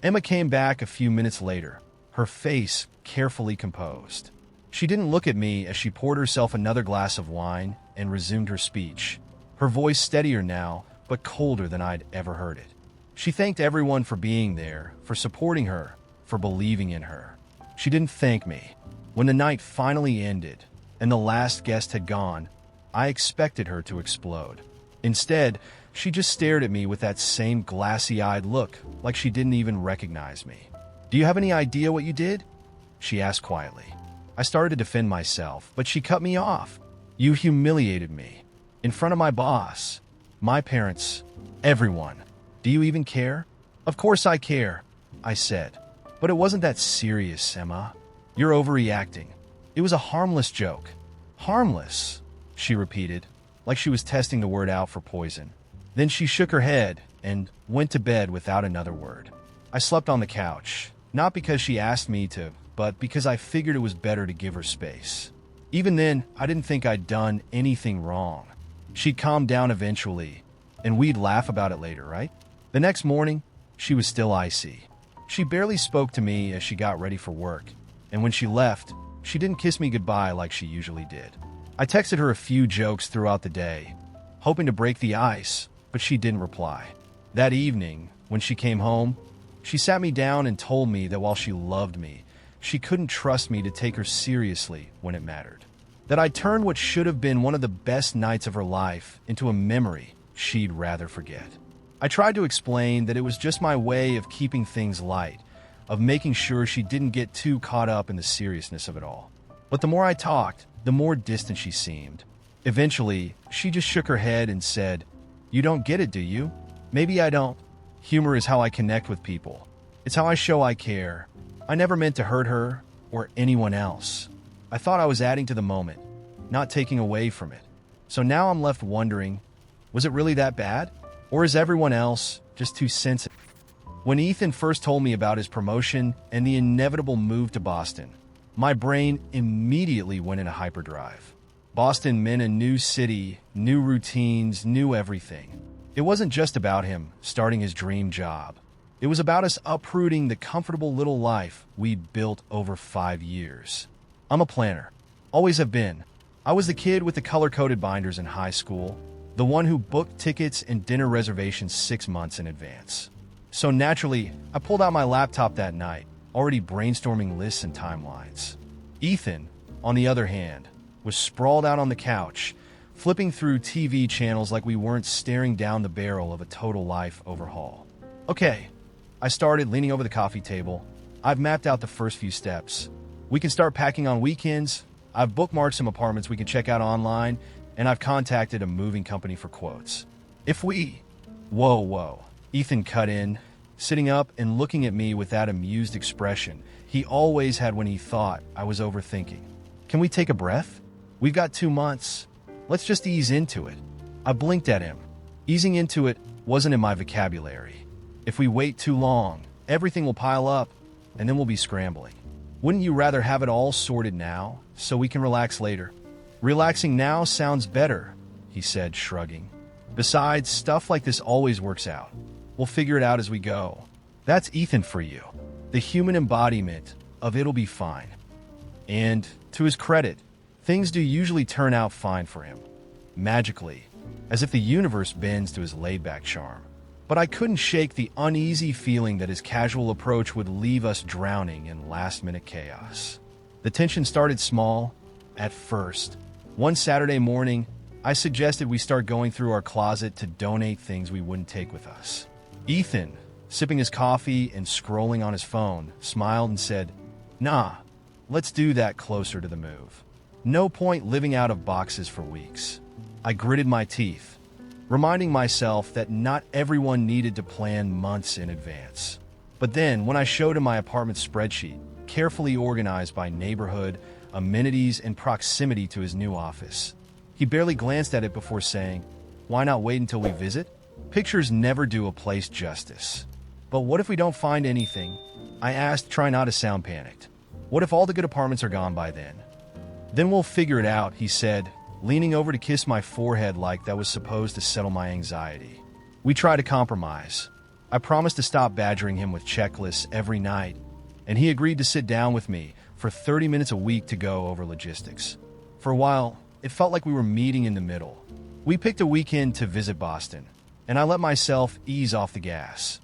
Emma came back a few minutes later, her face carefully composed. She didn't look at me as she poured herself another glass of wine and resumed her speech, her voice steadier now, but colder than I'd ever heard it. She thanked everyone for being there, for supporting her, for believing in her. She didn't thank me. When the night finally ended and the last guest had gone, I expected her to explode. Instead, she just stared at me with that same glassy-eyed look, like she didn't even recognize me. "Do you have any idea what you did?" she asked quietly. I started to defend myself, but she cut me off. "You humiliated me. In front of my boss, my parents, everyone. Do you even care?" "Of course I care," I said. "But it wasn't that serious, Emma. You're overreacting. It was a harmless joke." "Harmless," she repeated, like she was testing the word out for poison. Then she shook her head and went to bed without another word. I slept on the couch, not because she asked me to, but because I figured it was better to give her space. Even then, I didn't think I'd done anything wrong. She'd calm down eventually, and we'd laugh about it later, right? The next morning, she was still icy. She barely spoke to me as she got ready for work, and when she left, she didn't kiss me goodbye like she usually did. I texted her a few jokes throughout the day, hoping to break the ice, but she didn't reply. That evening, when she came home, she sat me down and told me that while she loved me, she couldn't trust me to take her seriously when it mattered. That I turned what should have been one of the best nights of her life into a memory she'd rather forget. I tried to explain that it was just my way of keeping things light, of making sure she didn't get too caught up in the seriousness of it all. But the more I talked, the more distant she seemed. Eventually, she just shook her head and said, "You don't get it, do you?" "Maybe I don't. Humor is how I connect with people. It's how I show I care. I never meant to hurt her or anyone else. I thought I was adding to the moment, not taking away from it. So now I'm left wondering, was it really that bad? Or is everyone else just too sensitive?" When Ethan first told me about his promotion and the inevitable move to Boston, my brain immediately went into hyperdrive. Boston meant a new city, new routines, new everything. It wasn't just about him starting his dream job. It was about us uprooting the comfortable little life we'd built over 5 years. I'm a planner. Always have been. I was the kid with the color-coded binders in high school, the one who booked tickets and dinner reservations 6 months in advance. So naturally, I pulled out my laptop that night, already brainstorming lists and timelines. Ethan, on the other hand, was sprawled out on the couch, flipping through TV channels like we weren't staring down the barrel of a total life overhaul. "Okay," I started, leaning over the coffee table. "I've mapped out the first few steps. We can start packing on weekends. I've bookmarked some apartments we can check out online, and I've contacted a moving company for quotes. If we..." Whoa. Ethan cut in, sitting up and looking at me with that amused expression he always had when he thought I was overthinking. "Can we take a breath? We've got 2 months. Let's just ease into it." I blinked at him. Easing into it wasn't in my vocabulary. If we wait too long, everything will pile up, and then we'll be scrambling. "Wouldn't you rather have it all sorted now, so we can relax later?" "Relaxing now sounds better," he said, shrugging. "Besides, stuff like this always works out. We'll figure it out as we go." That's Ethan for you. The human embodiment of "it'll be fine." And, to his credit, things do usually turn out fine for him. Magically, as if the universe bends to his laid-back charm. But I couldn't shake the uneasy feeling that his casual approach would leave us drowning in last-minute chaos. The tension started small, at first. One Saturday morning, I suggested we start going through our closet to donate things we wouldn't take with us. Ethan, sipping his coffee and scrolling on his phone, smiled and said, "Nah, let's do that closer to the move. No point living out of boxes for weeks." I gritted my teeth, reminding myself that not everyone needed to plan months in advance. But then, when I showed him my apartment spreadsheet, carefully organized by neighborhood, amenities, and proximity to his new office, he barely glanced at it before saying, "Why not wait until we visit? Pictures never do a place justice." "But what if we don't find anything?" I asked, trying not to sound panicked. "What if all the good apartments are gone by then?" "Then we'll figure it out," he said, leaning over to kiss my forehead like that was supposed to settle my anxiety. We tried to compromise. I promised to stop badgering him with checklists every night, and he agreed to sit down with me for 30 minutes a week to go over logistics. For a while, it felt like we were meeting in the middle. We picked a weekend to visit Boston, and I let myself ease off the gas,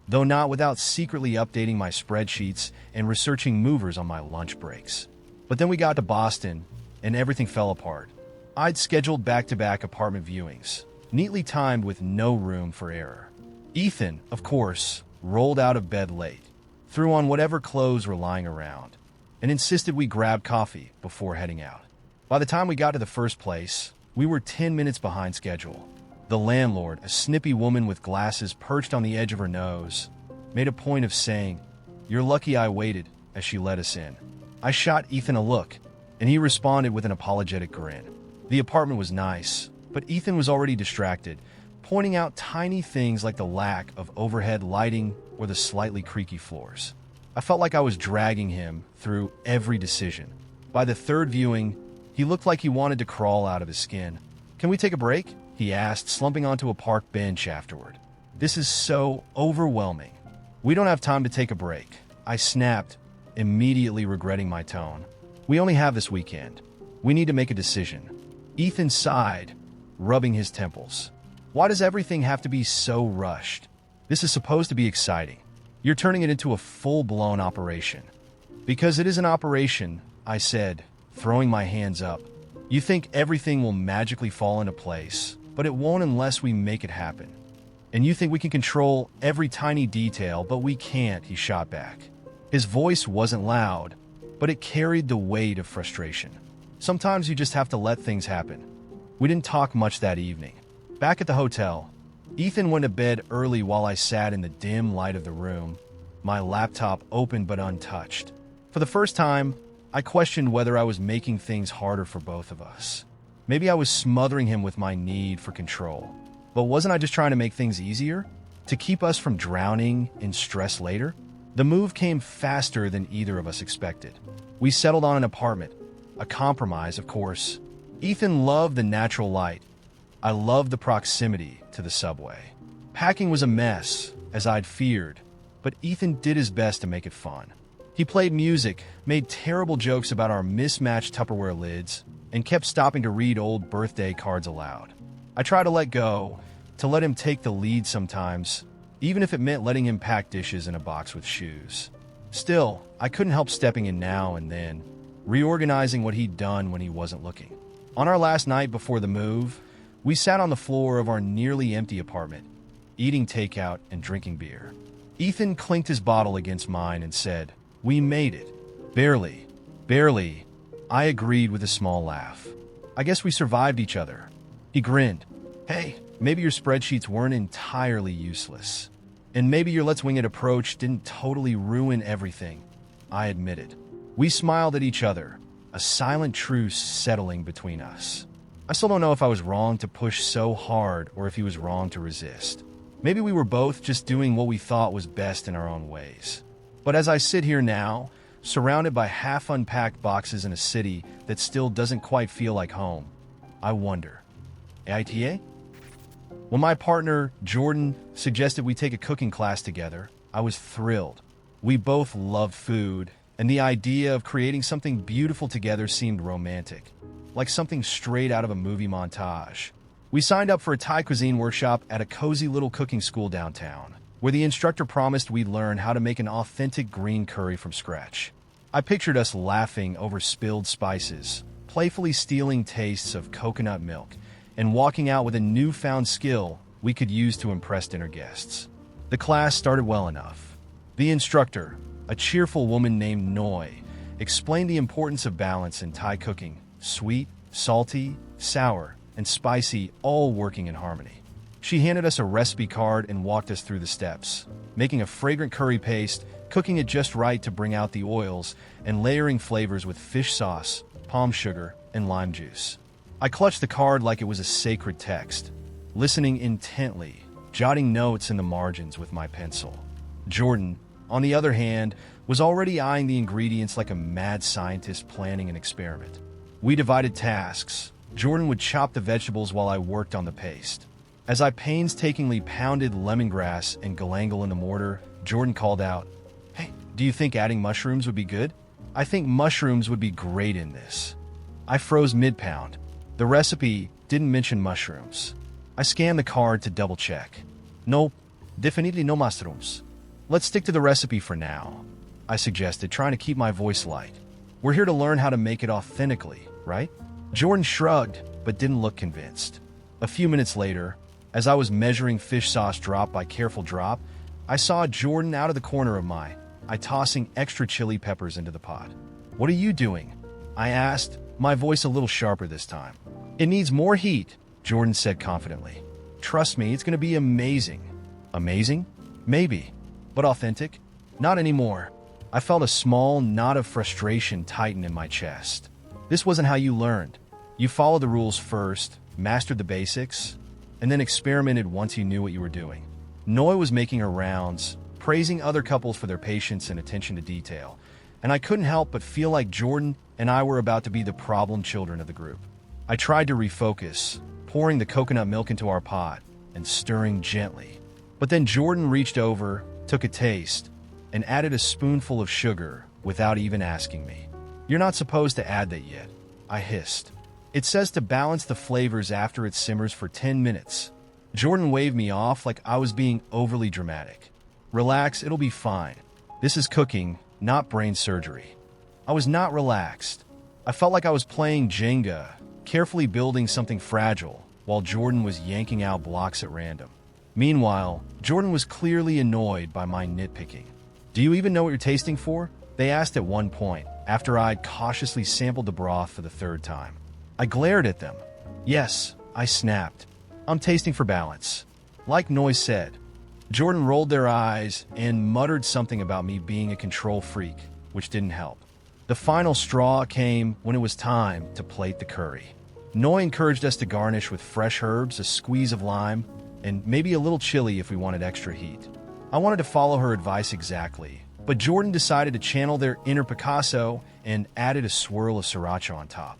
though not without secretly updating my spreadsheets and researching movers on my lunch breaks. But then we got to Boston, and everything fell apart. I'd scheduled back-to-back apartment viewings, neatly timed with no room for error. Ethan, of course, rolled out of bed late, threw on whatever clothes were lying around, and insisted we grab coffee before heading out. By the time we got to the first place, we were 10 minutes behind schedule. The landlord, a snippy woman with glasses perched on the edge of her nose, made a point of saying, "You're lucky I waited," as she let us in. I shot Ethan a look, and he responded with an apologetic grin. The apartment was nice, but Ethan was already distracted, pointing out tiny things like the lack of overhead lighting or the slightly creaky floors. I felt like I was dragging him through every decision. By the third viewing, he looked like he wanted to crawl out of his skin. "Can we take a break?" he asked, slumping onto a park bench afterward. "This is so overwhelming." "We don't have time to take a break," I snapped, immediately regretting my tone. "We only have this weekend. We need to make a decision." Ethan sighed, rubbing his temples. "Why does everything have to be so rushed? This is supposed to be exciting. You're turning it into a full-blown operation." "Because it is an operation," I said, throwing my hands up. "You think everything will magically fall into place, but it won't unless we make it happen. And you think we can control every tiny detail, but we can't," he shot back. His voice wasn't loud, but it carried the weight of frustration. Sometimes you just have to let things happen. We didn't talk much that evening. Back at the hotel, Ethan went to bed early while I sat in the dim light of the room, my laptop open but untouched. For the first time, I questioned whether I was making things harder for both of us. Maybe I was smothering him with my need for control. But wasn't I just trying to make things easier? To keep us from drowning in stress later? The move came faster than either of us expected. We settled on an apartment. A compromise, of course. Ethan loved the natural light. I loved the proximity to the subway. Packing was a mess, as I'd feared, but Ethan did his best to make it fun. He played music, made terrible jokes about our mismatched Tupperware lids, and kept stopping to read old birthday cards aloud. I tried to let go, to let him take the lead sometimes, even if it meant letting him pack dishes in a box with shoes. Still, I couldn't help stepping in now and then, reorganizing what he'd done when he wasn't looking. On our last night before the move, we sat on the floor of our nearly empty apartment, eating takeout and drinking beer. Ethan clinked his bottle against mine and said, "We made it." "Barely. Barely," I agreed with a small laugh. "I guess we survived each other." He grinned. "Hey, maybe your spreadsheets weren't entirely useless. And maybe your let's wing it approach didn't totally ruin everything," I admitted. We smiled at each other, a silent truce settling between us. I still don't know if I was wrong to push so hard or if he was wrong to resist. Maybe we were both just doing what we thought was best in our own ways. But as I sit here now, surrounded by half-unpacked boxes in a city that still doesn't quite feel like home, I wonder, AITA? When my partner, Jordan, suggested we take a cooking class together, I was thrilled. We both loved food, and the idea of creating something beautiful together seemed romantic, like something straight out of a movie montage. We signed up for a Thai cuisine workshop at a cozy little cooking school downtown, where the instructor promised we'd learn how to make an authentic green curry from scratch. I pictured us laughing over spilled spices, playfully stealing tastes of coconut milk, and walking out with a newfound skill we could use to impress dinner guests. The class started well enough. The instructor, a cheerful woman named Noi, explained the importance of balance in Thai cooking: sweet, salty, sour, and spicy, all working in harmony. She handed us a recipe card and walked us through the steps, making a fragrant curry paste, cooking it just right to bring out the oils, and layering flavors with fish sauce, palm sugar, and lime juice. I clutched the card like it was a sacred text, listening intently, jotting notes in the margins with my pencil. Jordan, on the other hand, was already eyeing the ingredients like a mad scientist planning an experiment. We divided tasks. Jordan would chop the vegetables while I worked on the paste. As I painstakingly pounded lemongrass and galangal in the mortar, Jordan called out, "Hey, do you think adding mushrooms would be good? I think mushrooms would be great in this." I froze mid-pound. The recipe didn't mention mushrooms. I scanned the card to double-check. "No, definitely no mushrooms. Let's stick to the recipe for now," I suggested, trying to keep my voice light. "We're here to learn how to make it authentically, right?" Jordan shrugged, but didn't look convinced. A few minutes later, as I was measuring fish sauce drop by careful drop, I saw Jordan out of the corner of my eye tossing extra chili peppers into the pot. "What are you doing?" I asked, my voice a little sharper this time. "It needs more heat," Jordan said confidently. "Trust me, it's going to be amazing." Amazing? Maybe. But authentic? Not anymore. I felt a small knot of frustration tighten in my chest. This wasn't how you learned. You followed the rules first, mastered the basics, and then experimented once you knew what you were doing. Noi was making her rounds, praising other couples for their patience and attention to detail, and I couldn't help but feel like Jordan and I were about to be the problem children of the group. I tried to refocus, pouring the coconut milk into our pot and stirring gently. But then Jordan reached over, took a taste, and added a spoonful of sugar without even asking me. "You're not supposed to add that yet," I hissed. "It says to balance the flavors after it simmers for 10 minutes. Jordan waved me off like I was being overly dramatic. "Relax, it'll be fine. This is cooking, not brain surgery." I was not relaxed. I felt like I was playing Jenga, carefully building something fragile, while Jordan was yanking out blocks at random. Meanwhile, Jordan was clearly annoyed by my nitpicking. "Do you even know what you're tasting for?" they asked at one point, after I'd cautiously sampled the broth for the third time. I glared at them. "Yes," I snapped. "I'm tasting for balance." Like Noi said. Jordan rolled their eyes and muttered something about me being a control freak, which didn't help. The final straw came when it was time to plate the curry. Noi encouraged us to garnish with fresh herbs, a squeeze of lime, and maybe a little chili if we wanted extra heat. I wanted to follow her advice exactly, but Jordan decided to channel their inner Picasso and added a swirl of sriracha on top.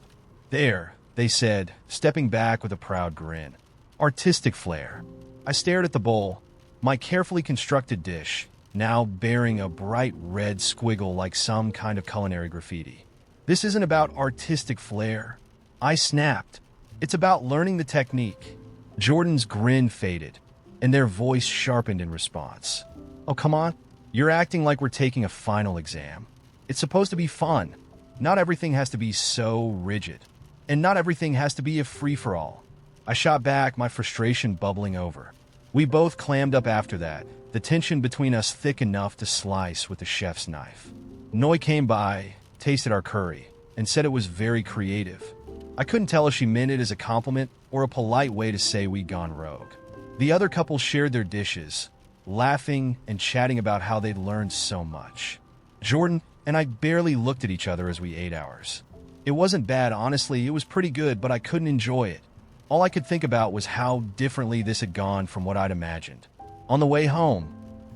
"There," they said, stepping back with a proud grin. "Artistic flair." I stared at the bowl, my carefully constructed dish, now bearing a bright red squiggle like some kind of culinary graffiti. "This isn't about artistic flair," I snapped. "It's about learning the technique." Jordan's grin faded, and their voice sharpened in response. "Oh, come on. You're acting like we're taking a final exam. It's supposed to be fun. Not everything has to be so rigid. And not everything has to be a free-for-all." I shot back, my frustration bubbling over. We both clammed up after that, the tension between us thick enough to slice with the chef's knife. Noi came by, tasted our curry, and said it was very creative. I couldn't tell if she meant it as a compliment or a polite way to say we'd gone rogue. The other couple shared their dishes, laughing and chatting about how they'd learned so much. Jordan and I barely looked at each other as we ate ours. It wasn't bad, honestly, it was pretty good, but I couldn't enjoy it. All I could think about was how differently this had gone from what I'd imagined. On the way home,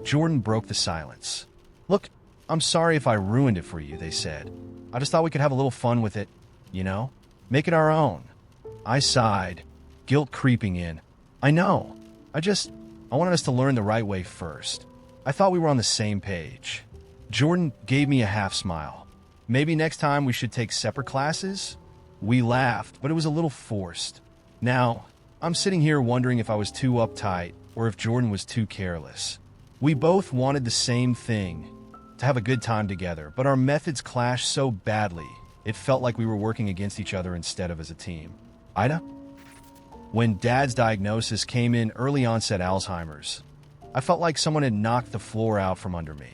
Jordan broke the silence. "Look, I'm sorry if I ruined it for you," they said. "I just thought we could have a little fun with it, you know? Make it our own." I sighed, guilt creeping in. "I know. I wanted us to learn the right way first. I thought we were on the same page." Jordan gave me a half smile. "Maybe next time we should take separate classes?" We laughed, but it was a little forced. Now, I'm sitting here wondering if I was too uptight or if Jordan was too careless. We both wanted the same thing, to have a good time together, but our methods clashed so badly, it felt like we were working against each other instead of as a team. AITA? When Dad's diagnosis came in early onset Alzheimer's, I felt like someone had knocked the floor out from under me.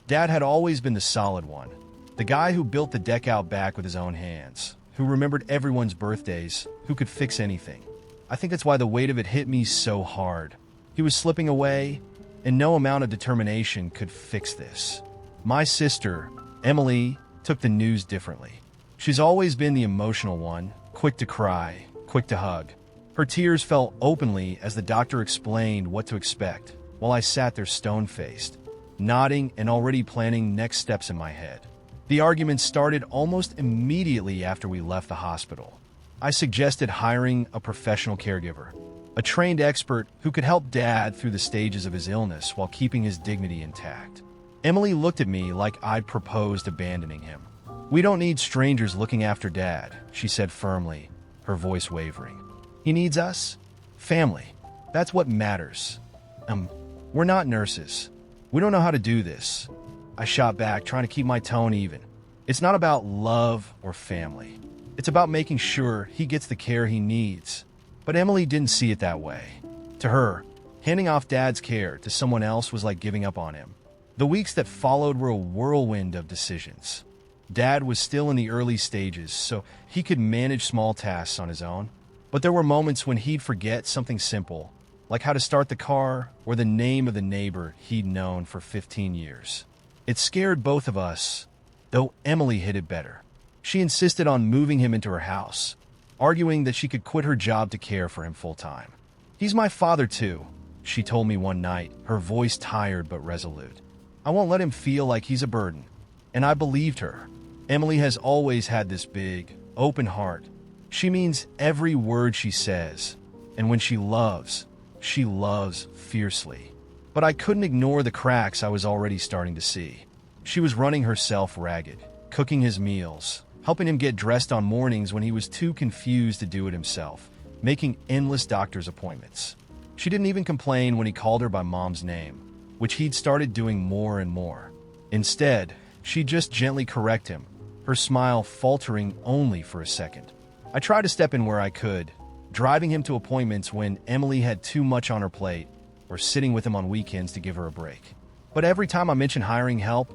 Dad had always been the solid one, the guy who built the deck out back with his own hands, who remembered everyone's birthdays, who could fix anything. I think that's why the weight of it hit me so hard. He was slipping away, and no amount of determination could fix this. My sister, Emily, took the news differently. She's always been the emotional one, quick to cry, quick to hug. Her tears fell openly as the doctor explained what to expect, while I sat there stone-faced, nodding and already planning next steps in my head. The argument started almost immediately after we left the hospital. I suggested hiring a professional caregiver, a trained expert who could help Dad through the stages of his illness while keeping his dignity intact. Emily looked at me like I'd proposed abandoning him. "We don't need strangers looking after Dad," she said firmly, her voice wavering. "He needs us. Family. That's what matters. We're not nurses. We don't know how to do this." I shot back, trying to keep my tone even. "It's not about love or family. It's about making sure he gets the care he needs." But Emily didn't see it that way. To her, handing off Dad's care to someone else was like giving up on him. The weeks that followed were a whirlwind of decisions. Dad was still in the early stages, so he could manage small tasks on his own. But there were moments when he'd forget something simple, like how to start the car or the name of the neighbor he'd known for 15 years. It scared both of us, though Emily hid it better. She insisted on moving him into her house, arguing that she could quit her job to care for him full-time. "He's my father, too," she told me one night, her voice tired but resolute. "I won't let him feel like he's a burden." And I believed her. Emily has always had this big, open heart. She means every word she says, and when she loves fiercely. But I couldn't ignore the cracks I was already starting to see. She was running herself ragged, cooking his meals, helping him get dressed on mornings when he was too confused to do it himself, making endless doctor's appointments. She didn't even complain when he called her by Mom's name, which he'd started doing more and more. Instead, she'd just gently correct him, her smile faltering only for a second. I tried to step in where I could, driving him to appointments when Emily had too much on her plate, or sitting with him on weekends to give her a break. But every time I mentioned hiring help,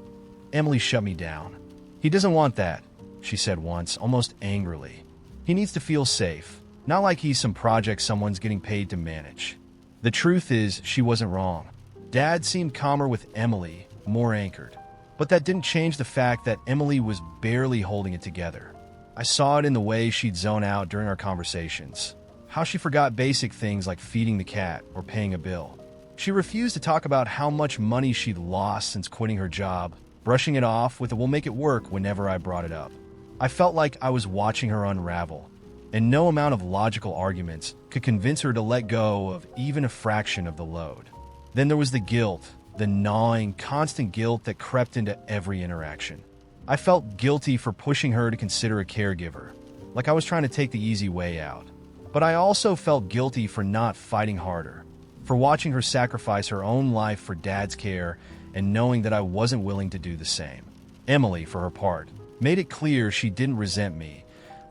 Emily shut me down. "He doesn't want that," she said once, almost angrily. "He needs to feel safe, not like he's some project someone's getting paid to manage." The truth is, she wasn't wrong. Dad seemed calmer with Emily, more anchored. But that didn't change the fact that Emily was barely holding it together. I saw it in the way she'd zone out during our conversations, how she forgot basic things like feeding the cat or paying a bill. She refused to talk about how much money she'd lost since quitting her job, brushing it off with a "we'll make it work" whenever I brought it up. I felt like I was watching her unravel, and no amount of logical arguments could convince her to let go of even a fraction of the load. Then there was the guilt, the gnawing, constant guilt that crept into every interaction. I felt guilty for pushing her to consider a caregiver, like I was trying to take the easy way out. But I also felt guilty for not fighting harder, for watching her sacrifice her own life for Dad's care and knowing that I wasn't willing to do the same. Emily, for her part, made it clear she didn't resent me,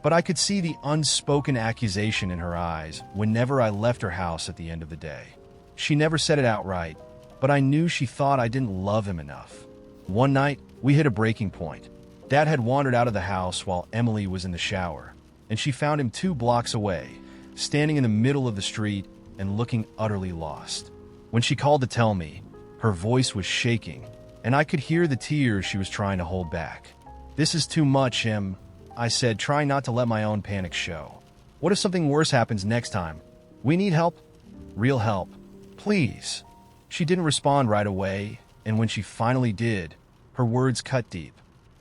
but I could see the unspoken accusation in her eyes whenever I left her house at the end of the day. She never said it outright, but I knew she thought I didn't love him enough. One night, we hit a breaking point. Dad had wandered out of the house while Emily was in the shower, and she found him 2 blocks away, standing in the middle of the street and looking utterly lost. When she called to tell me, her voice was shaking, and I could hear the tears she was trying to hold back. "This is too much, Em," I said, trying not to let my own panic show. "What if something worse happens next time? We need help. Real help. Please." She didn't respond right away, and when she finally did, her words cut deep.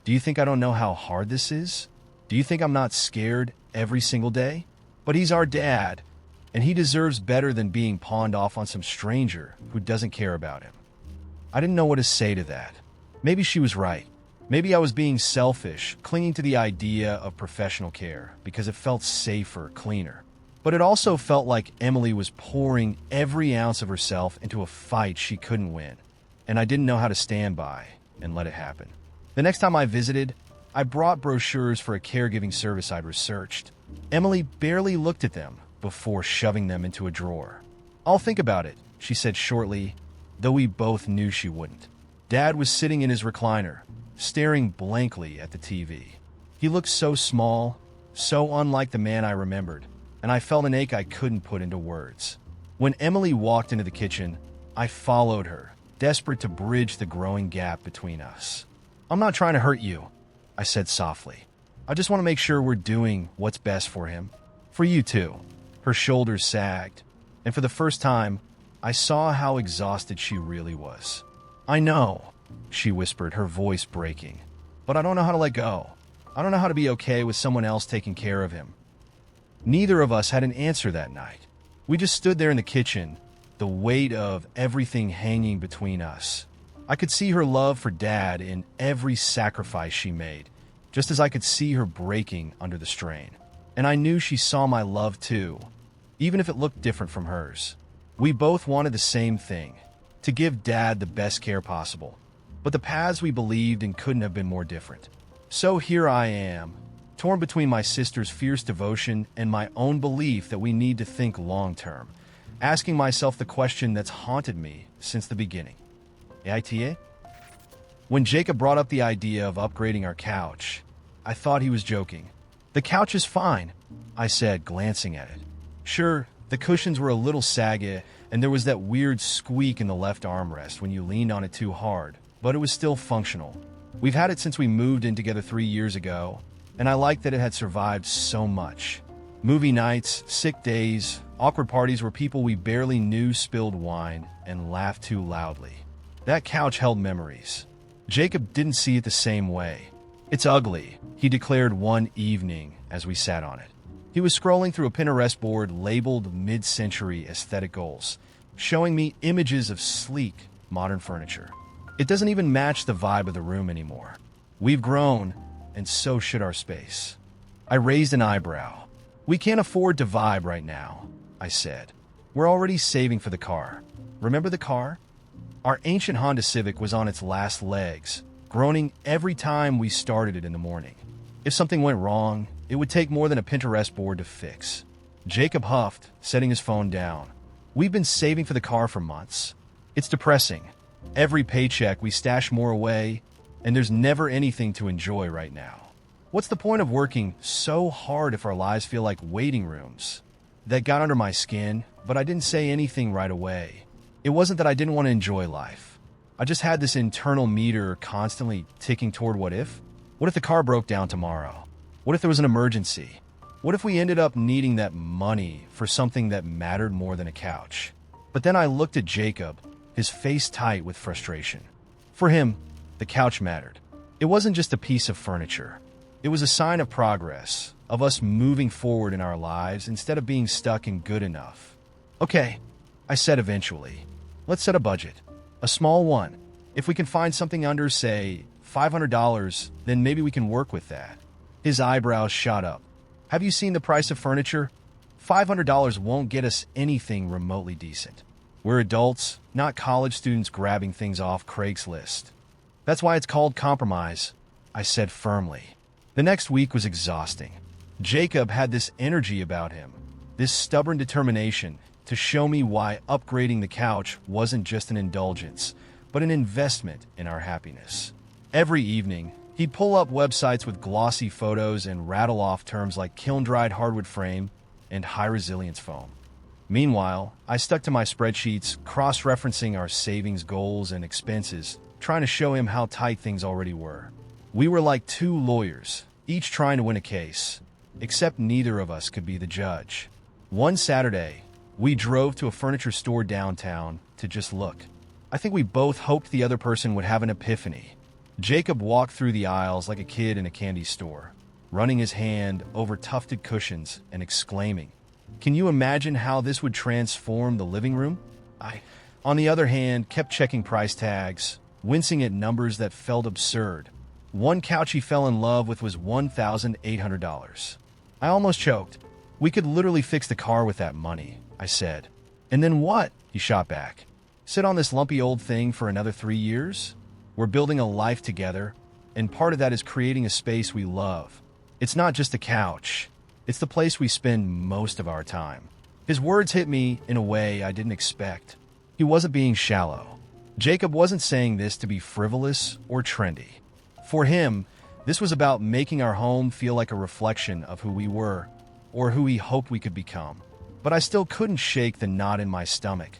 "Do you think I don't know how hard this is? Do you think I'm not scared every single day? But he's our dad, and he deserves better than being pawned off on some stranger who doesn't care about him." I didn't know what to say to that. Maybe she was right. Maybe I was being selfish, clinging to the idea of professional care because it felt safer, cleaner. But it also felt like Emily was pouring every ounce of herself into a fight she couldn't win, and I didn't know how to stand by and let it happen. The next time I visited, I brought brochures for a caregiving service I'd researched. Emily barely looked at them before shoving them into a drawer. "I'll think about it," she said shortly, though we both knew she wouldn't. Dad was sitting in his recliner, staring blankly at the TV. He looked so small, so unlike the man I remembered, and I felt an ache I couldn't put into words. When Emily walked into the kitchen, I followed her, desperate to bridge the growing gap between us. "I'm not trying to hurt you," I said softly. "I just want to make sure we're doing what's best for him. For you too." Her shoulders sagged, and for the first time, I saw how exhausted she really was. "I know," she whispered, her voice breaking, "but I don't know how to let go. I don't know how to be okay with someone else taking care of him." Neither of us had an answer that night. We just stood there in the kitchen, the weight of everything hanging between us. I could see her love for Dad in every sacrifice she made, just as I could see her breaking under the strain. And I knew she saw my love too, even if it looked different from hers. We both wanted the same thing, to give Dad the best care possible. But the paths we believed in couldn't have been more different. So here I am, torn between my sister's fierce devotion and my own belief that we need to think long-term, asking myself the question that's haunted me since the beginning. AITA? When Jacob brought up the idea of upgrading our couch, I thought he was joking. "The couch is fine," I said, glancing at it. Sure, the cushions were a little saggy, and there was that weird squeak in the left armrest when you leaned on it too hard, but it was still functional. We've had it since we moved in together 3 years ago, and I liked that it had survived so much. Movie nights, sick days, awkward parties where people we barely knew spilled wine and laughed too loudly. That couch held memories. Jacob didn't see it the same way. "It's ugly," he declared one evening as we sat on it. He was scrolling through a Pinterest board labeled mid-century aesthetic goals, showing me images of sleek, modern furniture. "It doesn't even match the vibe of the room anymore. We've grown, and so should our space." I raised an eyebrow. "We can't afford to vibe right now," I said. "We're already saving for the car. Remember the car?" Our ancient Honda Civic was on its last legs, groaning every time we started it in the morning. If something went wrong, it would take more than a Pinterest board to fix. Jacob huffed, setting his phone down. "We've been saving for the car for months. It's depressing. Every paycheck we stash more away, and there's never anything to enjoy right now. What's the point of working so hard if our lives feel like waiting rooms?" That got under my skin, but I didn't say anything right away. It wasn't that I didn't want to enjoy life. I just had this internal meter constantly ticking toward what if? What if the car broke down tomorrow? What if there was an emergency? What if we ended up needing that money for something that mattered more than a couch? But then I looked at Jacob, his face tight with frustration. For him, the couch mattered. It wasn't just a piece of furniture. It was a sign of progress, of us moving forward in our lives instead of being stuck in good enough. "Okay," I said eventually. "Let's set a budget. A small one. If we can find something under, say, $500, then maybe we can work with that." His eyebrows shot up. "Have you seen the price of furniture? $500 won't get us anything remotely decent. We're adults, not college students grabbing things off Craigslist." "That's why it's called compromise," I said firmly. The next week was exhausting. Jacob had this energy about him, this stubborn determination to show me why upgrading the couch wasn't just an indulgence, but an investment in our happiness. Every evening, he'd pull up websites with glossy photos and rattle off terms like kiln-dried hardwood frame and high-resilience foam. Meanwhile, I stuck to my spreadsheets, cross-referencing our savings goals and expenses, trying to show him how tight things already were. We were like two lawyers, each trying to win a case, except neither of us could be the judge. One Saturday, we drove to a furniture store downtown to just look. I think we both hoped the other person would have an epiphany. Jacob walked through the aisles like a kid in a candy store, running his hand over tufted cushions and exclaiming, "Can you imagine how this would transform the living room?" I, on the other hand, kept checking price tags, wincing at numbers that felt absurd. One couch he fell in love with was $1,800. I almost choked. We could literally fix the car with that money, I said. And then what? He shot back. Sit on this lumpy old thing for another 3 years? We're building a life together, and part of that is creating a space we love. It's not just a couch. It's the place we spend most of our time. His words hit me in a way I didn't expect. He wasn't being shallow. Jacob wasn't saying this to be frivolous or trendy. For him, this was about making our home feel like a reflection of who we were, or who he hoped we could become. But I still couldn't shake the knot in my stomach,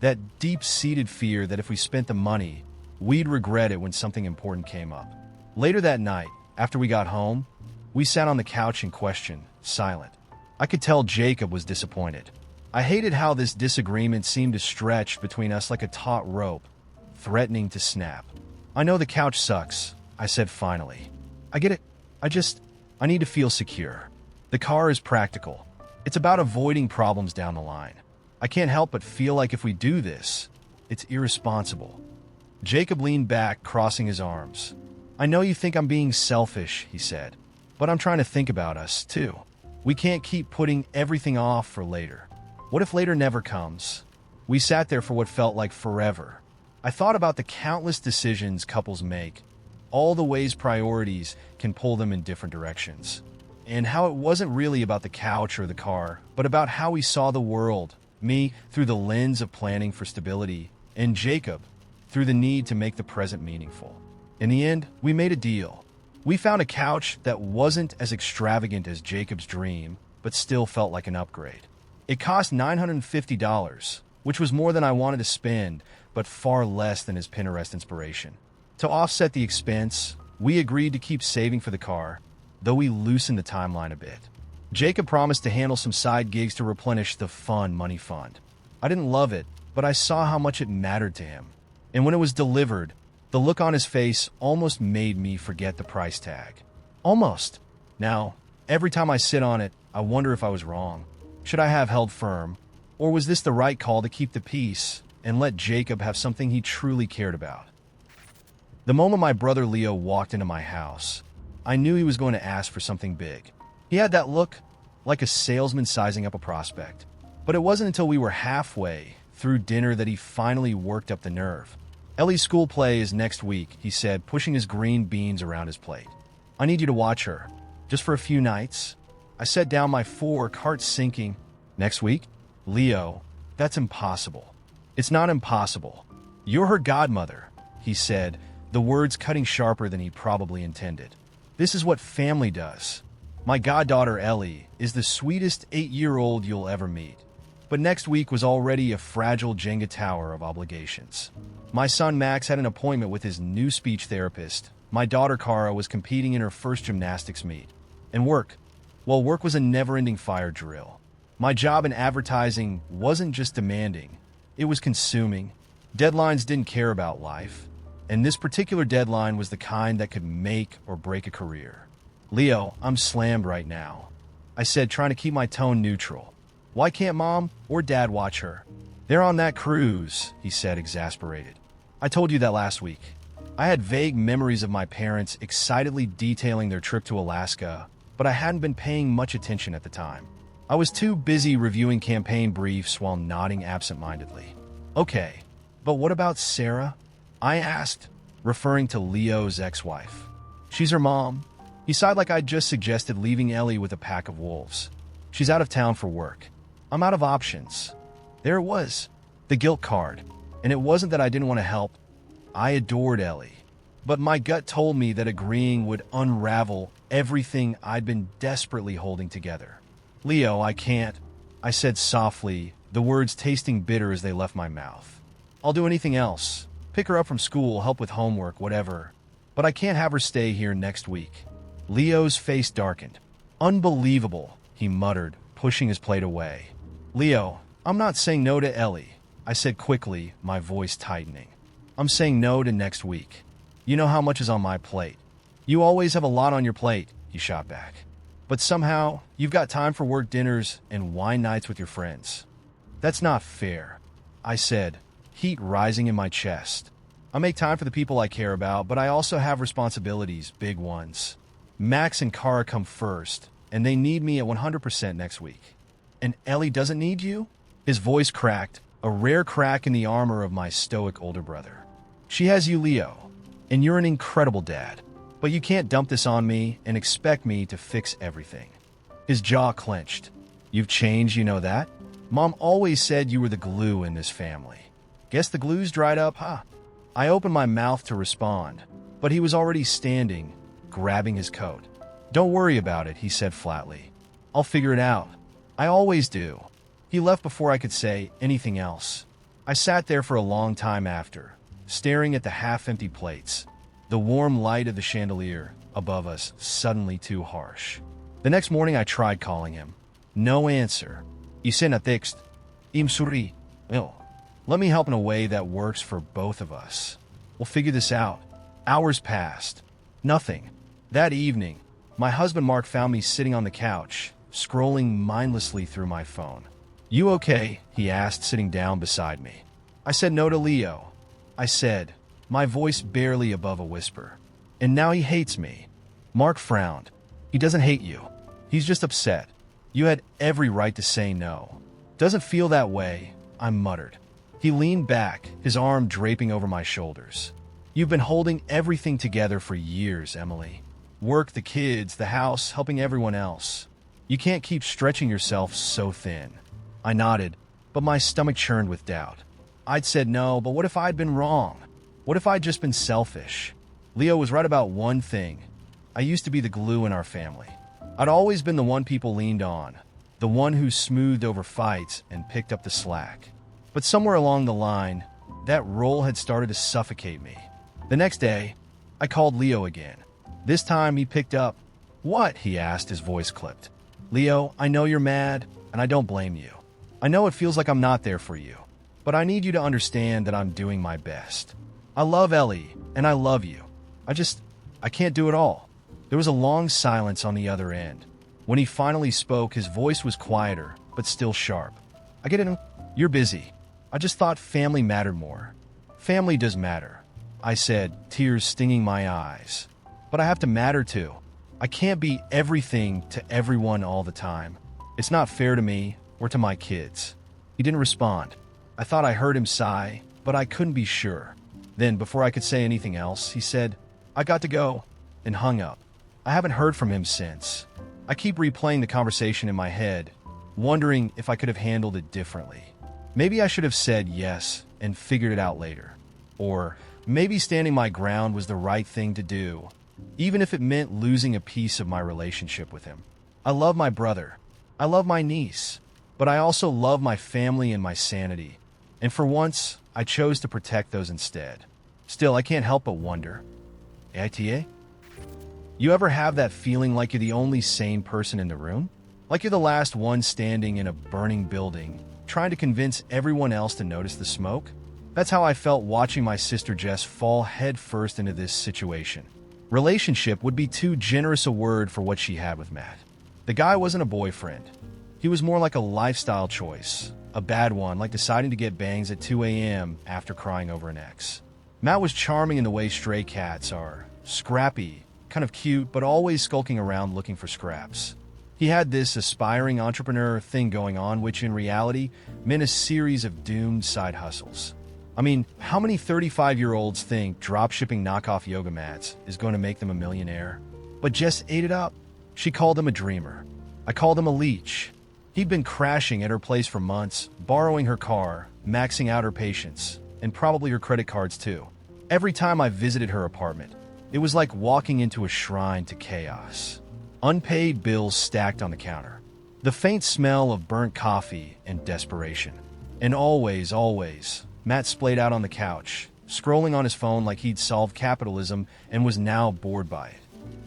that deep-seated fear that if we spent the money, we'd regret it when something important came up. Later that night, after we got home, we sat on the couch in question, silent. I could tell Jacob was disappointed. I hated how this disagreement seemed to stretch between us like a taut rope, threatening to snap. I know the couch sucks, I said finally. I get it. I need to feel secure. The car is practical. It's about avoiding problems down the line. I can't help but feel like if we do this, it's irresponsible. Jacob leaned back, crossing his arms. I know you think I'm being selfish, he said, but I'm trying to think about us, too. We can't keep putting everything off for later. What if later never comes? We sat there for what felt like forever. I thought about the countless decisions couples make, all the ways priorities can pull them in different directions, and how it wasn't really about the couch or the car, but about how we saw the world. Me, through the lens of planning for stability, and Jacob, through the need to make the present meaningful. In the end, we made a deal. We found a couch that wasn't as extravagant as Jacob's dream, but still felt like an upgrade. It cost $950, which was more than I wanted to spend, but far less than his Pinterest inspiration. To offset the expense, we agreed to keep saving for the car, though we loosened the timeline a bit. Jacob promised to handle some side gigs to replenish the fun money fund. I didn't love it, but I saw how much it mattered to him. And when it was delivered, the look on his face almost made me forget the price tag. Almost. Now, every time I sit on it, I wonder if I was wrong. Should I have held firm? Or was this the right call to keep the peace and let Jacob have something he truly cared about? The moment my brother Leo walked into my house, I knew he was going to ask for something big. He had that look, like a salesman sizing up a prospect. But it wasn't until we were halfway through dinner that he finally worked up the nerve. Ellie's school play is next week, he said, pushing his green beans around his plate. I need you to watch her, just for a few nights. I set down my fork, heart sinking. Next week? Leo, that's impossible. It's not impossible. You're her godmother, he said, the words cutting sharper than he probably intended. This is what family does. My goddaughter Ellie is the sweetest 8-year-old you'll ever meet. But next week was already a fragile Jenga tower of obligations. My son Max had an appointment with his new speech therapist. My daughter Cara was competing in her first gymnastics meet. And work. Well, work was a never-ending fire drill. My job in advertising wasn't just demanding. It was consuming. Deadlines didn't care about life. And this particular deadline was the kind that could make or break a career. Leo, I'm slammed right now, I said, trying to keep my tone neutral. Why can't Mom or Dad watch her? They're on that cruise, he said, exasperated. I told you that last week. I had vague memories of my parents excitedly detailing their trip to Alaska, but I hadn't been paying much attention at the time. I was too busy reviewing campaign briefs while nodding absent-mindedly. Okay, but what about Sarah? I asked, referring to Leo's ex-wife. She's her mom. He sighed like I'd just suggested leaving Ellie with a pack of wolves. She's out of town for work. I'm out of options. There it was, the guilt card. And it wasn't that I didn't want to help. I adored Ellie. But my gut told me that agreeing would unravel everything I'd been desperately holding together. Leo, I can't, I said softly, the words tasting bitter as they left my mouth. I'll do anything else. Pick her up from school, help with homework, whatever. But I can't have her stay here next week. Leo's face darkened. Unbelievable, he muttered, pushing his plate away. Leo, I'm not saying no to Ellie, I said quickly, my voice tightening. I'm saying no to next week. You know how much is on my plate. You always have a lot on your plate, he shot back. But somehow, you've got time for work dinners and wine nights with your friends. That's not fair, I said, heat rising in my chest. I make time for the people I care about, but I also have responsibilities, big ones. Max and Cara come first, and they need me at 100% next week. And Ellie doesn't need you? His voice cracked, a rare crack in the armor of my stoic older brother. She has you, Leo, and you're an incredible dad. But you can't dump this on me and expect me to fix everything. His jaw clenched. You've changed, you know that? Mom always said you were the glue in this family. Guess the glue's dried up, huh? I opened my mouth to respond, but he was already standing, grabbing his coat. Don't worry about it, he said flatly. I'll figure it out. I always do. He left before I could say anything else. I sat there for a long time after, staring at the half-empty plates, the warm light of the chandelier above us suddenly too harsh. The next morning I tried calling him. No answer. Hice na text. Im suri. Well, let me help in a way that works for both of us. We'll figure this out. Hours passed. Nothing. That evening, my husband Mark found me sitting on the couch, scrolling mindlessly through my phone. You okay? He asked, sitting down beside me. I said no to Leo. I said, my voice barely above a whisper. And now he hates me. Mark frowned. He doesn't hate you. He's just upset. You had every right to say no. Doesn't feel that way, I muttered. He leaned back, his arm draping over my shoulders. You've been holding everything together for years, Emily. Work, the kids, the house, helping everyone else. You can't keep stretching yourself so thin. I nodded, but my stomach churned with doubt. I'd said no, but what if I'd been wrong? What if I'd just been selfish? Leo was right about one thing. I used to be the glue in our family. I'd always been the one people leaned on, the one who smoothed over fights and picked up the slack. But somewhere along the line, that role had started to suffocate me. The next day, I called Leo again. This time he picked up. What? He asked, his voice clipped. Leo, I know you're mad, and I don't blame you. I know it feels like I'm not there for you, but I need you to understand that I'm doing my best. I love Ellie, and I love you. I can't do it all. There was a long silence on the other end. When he finally spoke, his voice was quieter, but still sharp. I get it. You're busy. I just thought family mattered more. Family does matter, I said, tears stinging my eyes. But I have to matter too. I can't be everything to everyone all the time. It's not fair to me or to my kids. He didn't respond. I thought I heard him sigh, but I couldn't be sure. Then, before I could say anything else, he said, I got to go, and hung up. I haven't heard from him since. I keep replaying the conversation in my head, wondering if I could have handled it differently. Maybe I should have said yes and figured it out later. Or maybe standing my ground was the right thing to do, even if it meant losing a piece of my relationship with him. I love my brother. I love my niece. But I also love my family and my sanity. And for once, I chose to protect those instead. Still, I can't help but wonder. AITA? You ever have that feeling like you're the only sane person in the room? Like you're the last one standing in a burning building, trying to convince everyone else to notice the smoke? That's how I felt watching my sister Jess fall headfirst into this situation. Relationship would be too generous a word for what she had with Matt. The guy wasn't a boyfriend. He was more like a lifestyle choice, a bad one, like deciding to get bangs at 2 a.m. after crying over an ex. Matt was charming in the way stray cats are, scrappy, kind of cute, but always skulking around looking for scraps. He had this aspiring entrepreneur thing going on, which in reality meant a series of doomed side hustles. I mean, how many 35-year-olds think dropshipping knockoff yoga mats is going to make them a millionaire? But Jess ate it up. She called him a dreamer. I called him a leech. He'd been crashing at her place for months, borrowing her car, maxing out her patience, and probably her credit cards too. Every time I visited her apartment, it was like walking into a shrine to chaos. Unpaid bills stacked on the counter. The faint smell of burnt coffee and desperation. And always, Matt splayed out on the couch, scrolling on his phone like he'd solved capitalism and was now bored by it.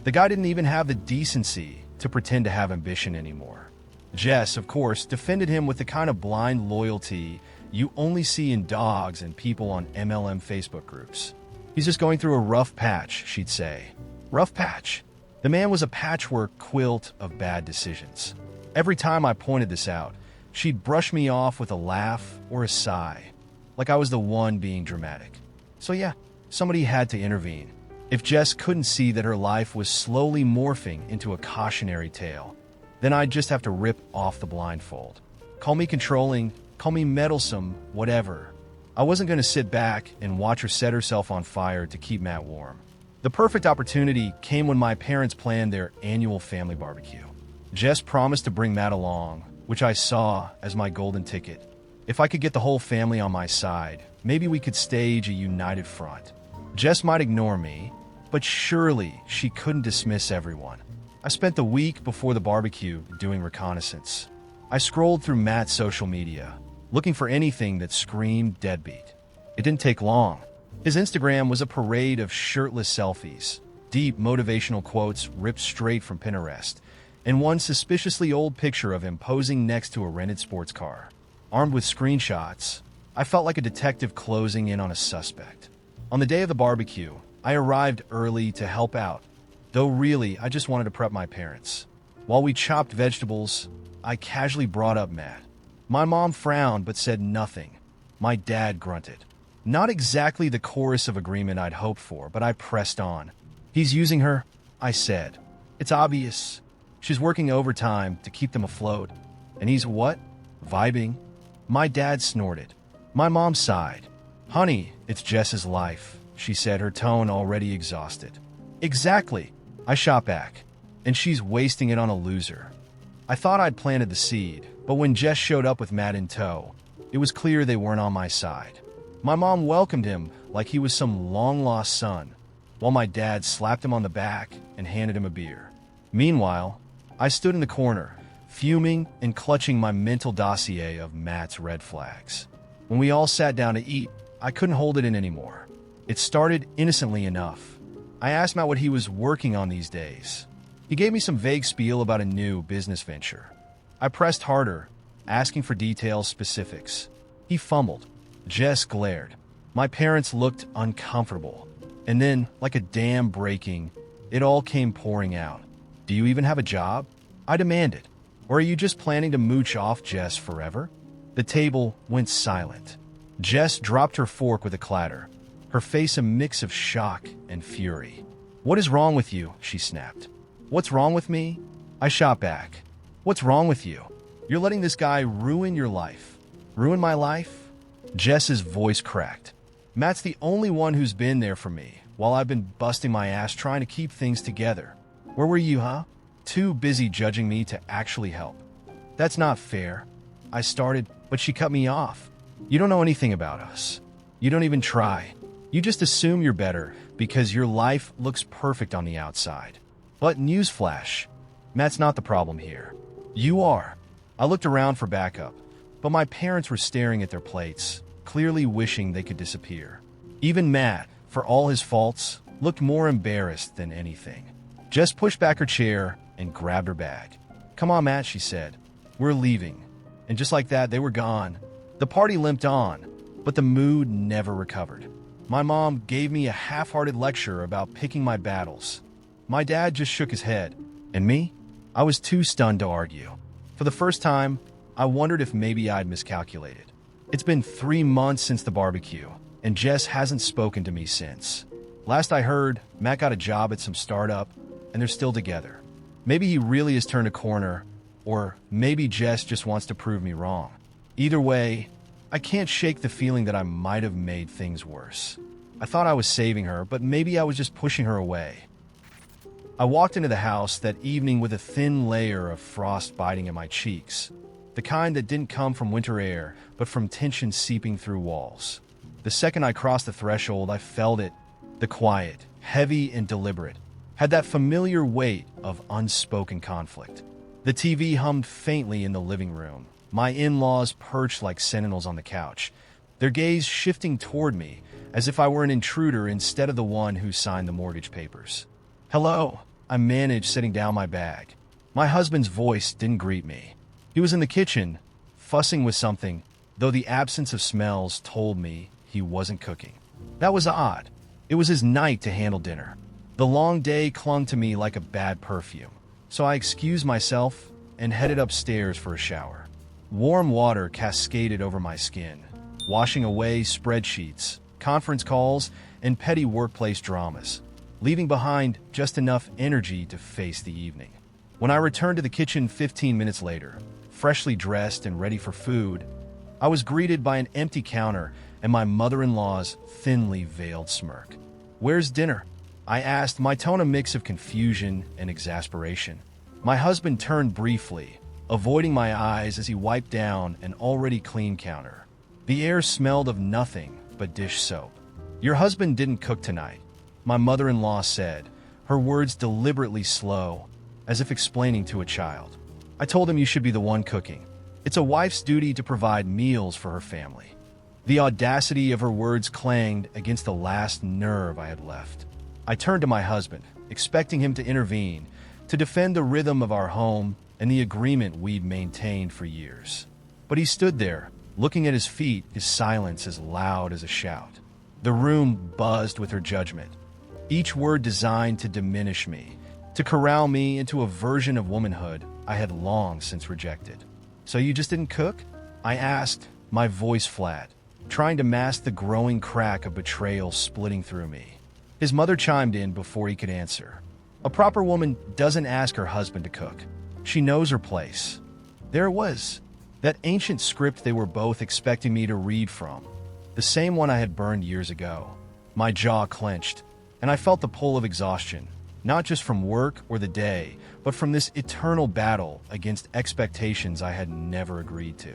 The guy didn't even have the decency to pretend to have ambition anymore. Jess, of course, defended him with the kind of blind loyalty you only see in dogs and people on MLM Facebook groups. He's just going through a rough patch, she'd say. Rough patch. The man was a patchwork quilt of bad decisions. Every time I pointed this out, she'd brush me off with a laugh or a sigh, like I was the one being dramatic. So yeah, somebody had to intervene. If Jess couldn't see that her life was slowly morphing into a cautionary tale, then I'd just have to rip off the blindfold. Call me controlling, call me meddlesome, whatever. I wasn't going to sit back and watch her set herself on fire to keep Matt warm. The perfect opportunity came when my parents planned their annual family barbecue. Jess promised to bring Matt along, which I saw as my golden ticket. If I could get the whole family on my side, maybe we could stage a united front. Jess might ignore me, but surely she couldn't dismiss everyone. I spent the week before the barbecue doing reconnaissance. I scrolled through Matt's social media, looking for anything that screamed deadbeat. It didn't take long. His Instagram was a parade of shirtless selfies, deep motivational quotes ripped straight from Pinterest, and one suspiciously old picture of him posing next to a rented sports car. Armed with screenshots, I felt like a detective closing in on a suspect. On the day of the barbecue, I arrived early to help out, though really I just wanted to prep my parents. While we chopped vegetables, I casually brought up Matt. My mom frowned but said nothing. My dad grunted. Not exactly the chorus of agreement I'd hoped for, but I pressed on. He's using her, I said. It's obvious. She's working overtime to keep them afloat. And he's what? Vibing? My dad snorted. My mom sighed. Honey, it's Jess's life, she said, her tone already exhausted. Exactly, I shot back. And she's wasting it on a loser. I thought I'd planted the seed, but when Jess showed up with Matt in tow, it was clear they weren't on my side. My mom welcomed him like he was some long-lost son, while my dad slapped him on the back and handed him a beer. Meanwhile, I stood in the corner, fuming and clutching my mental dossier of Matt's red flags. When we all sat down to eat, I couldn't hold it in anymore. It started innocently enough. I asked Matt what he was working on these days. He gave me some vague spiel about a new business venture. I pressed harder, asking for details, specifics. He fumbled. Jess glared. My parents looked uncomfortable. And then, like a dam breaking, it all came pouring out. Do you even have a job? I demanded. Or are you just planning to mooch off Jess forever? The table went silent. Jess dropped her fork with a clatter, her face a mix of shock and fury. What is wrong with you? She snapped. What's wrong with me? I shot back. What's wrong with you? You're letting this guy ruin your life. Ruin my life? Jess's voice cracked. Matt's the only one who's been there for me while I've been busting my ass trying to keep things together. Where were you, huh? Too busy judging me to actually help. That's not fair. I started, but she cut me off. You don't know anything about us. You don't even try. You just assume you're better because your life looks perfect on the outside. But newsflash, Matt's not the problem here. You are. I looked around for backup, but my parents were staring at their plates, clearly wishing they could disappear. Even Matt, for all his faults, looked more embarrassed than anything. Jess pushed back her chair and grabbed her bag. Come on, Matt, she said. We're leaving. And just like that, they were gone. The party limped on, but the mood never recovered. My mom gave me a half-hearted lecture about picking my battles. My dad just shook his head. And me? I was too stunned to argue. For the first time, I wondered if maybe I'd miscalculated. It's been 3 months since the barbecue, and Jess hasn't spoken to me since. Last I heard, Matt got a job at some startup, and they're still together. Maybe he really has turned a corner, or maybe Jess just wants to prove me wrong. Either way, I can't shake the feeling that I might have made things worse. I thought I was saving her, but maybe I was just pushing her away. I walked into the house that evening with a thin layer of frost biting at my cheeks, the kind that didn't come from winter air, but from tension seeping through walls. The second I crossed the threshold, I felt it, the quiet, heavy and deliberate, had that familiar weight of unspoken conflict. The TV hummed faintly in the living room, my in-laws perched like sentinels on the couch, their gaze shifting toward me as if I were an intruder instead of the one who signed the mortgage papers. Hello, I managed, setting down my bag. My husband's voice didn't greet me. He was in the kitchen, fussing with something, though the absence of smells told me he wasn't cooking. That was odd. It was his night to handle dinner. The long day clung to me like a bad perfume, so I excused myself and headed upstairs for a shower. Warm water cascaded over my skin, washing away spreadsheets, conference calls, and petty workplace dramas, leaving behind just enough energy to face the evening. When I returned to the kitchen 15 minutes later, freshly dressed and ready for food, I was greeted by an empty counter and my mother-in-law's thinly veiled smirk. "Where's dinner?" I asked, my tone a mix of confusion and exasperation. My husband turned briefly, avoiding my eyes as he wiped down an already clean counter. The air smelled of nothing but dish soap. "Your husband didn't cook tonight," my mother-in-law said, her words deliberately slow, as if explaining to a child. "I told him you should be the one cooking. It's a wife's duty to provide meals for her family." The audacity of her words clanged against the last nerve I had left. I turned to my husband, expecting him to intervene, to defend the rhythm of our home and the agreement we'd maintained for years. But he stood there, looking at his feet, his silence as loud as a shout. The room buzzed with her judgment, each word designed to diminish me, to corral me into a version of womanhood I had long since rejected. "So you just didn't cook?" I asked, my voice flat, trying to mask the growing crack of betrayal splitting through me. His mother chimed in before he could answer. "A proper woman doesn't ask her husband to cook. She knows her place." There it was, that ancient script they were both expecting me to read from, the same one I had burned years ago. My jaw clenched, and I felt the pull of exhaustion, not just from work or the day, but from this eternal battle against expectations I had never agreed to.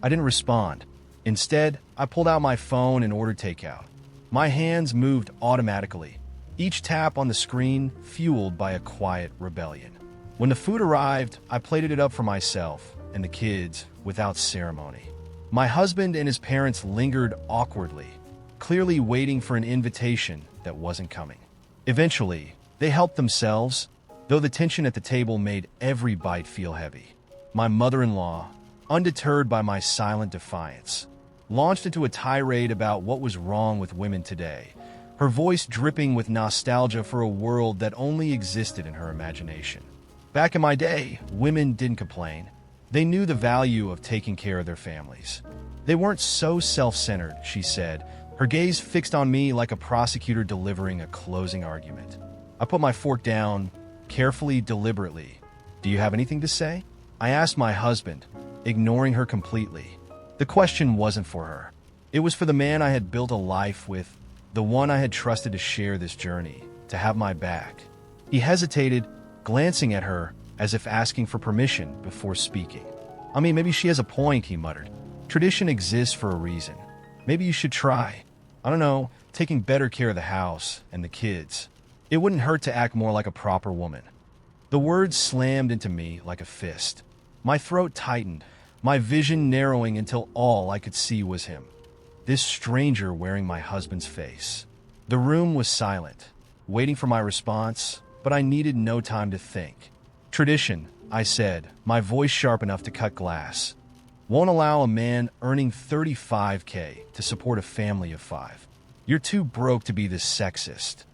I didn't respond. Instead, I pulled out my phone and ordered takeout. My hands moved automatically, each tap on the screen fueled by a quiet rebellion. When the food arrived, I plated it up for myself and the kids without ceremony. My husband and his parents lingered awkwardly, clearly waiting for an invitation that wasn't coming. Eventually, they helped themselves, though the tension at the table made every bite feel heavy. My mother-in-law, undeterred by my silent defiance, launched into a tirade about what was wrong with women today, her voice dripping with nostalgia for a world that only existed in her imagination. "Back in my day, women didn't complain. They knew the value of taking care of their families. They weren't so self-centered," she said, her gaze fixed on me like a prosecutor delivering a closing argument. I put my fork down, carefully, deliberately. "Do you have anything to say?" I asked my husband, ignoring her completely. The question wasn't for her. It was for the man I had built a life with, the one I had trusted to share this journey, to have my back. He hesitated, glancing at her as if asking for permission before speaking. "I mean, maybe she has a point," he muttered. "Tradition exists for a reason. Maybe you should try. I don't know, taking better care of the house and the kids. It wouldn't hurt to act more like a proper woman." The words slammed into me like a fist. My throat tightened, my vision narrowing until all I could see was him, this stranger wearing my husband's face. The room was silent, waiting for my response, but I needed no time to think. "Tradition," I said, my voice sharp enough to cut glass, "won't allow a man earning $35K to support a family of 5. You're too broke to be this sexist."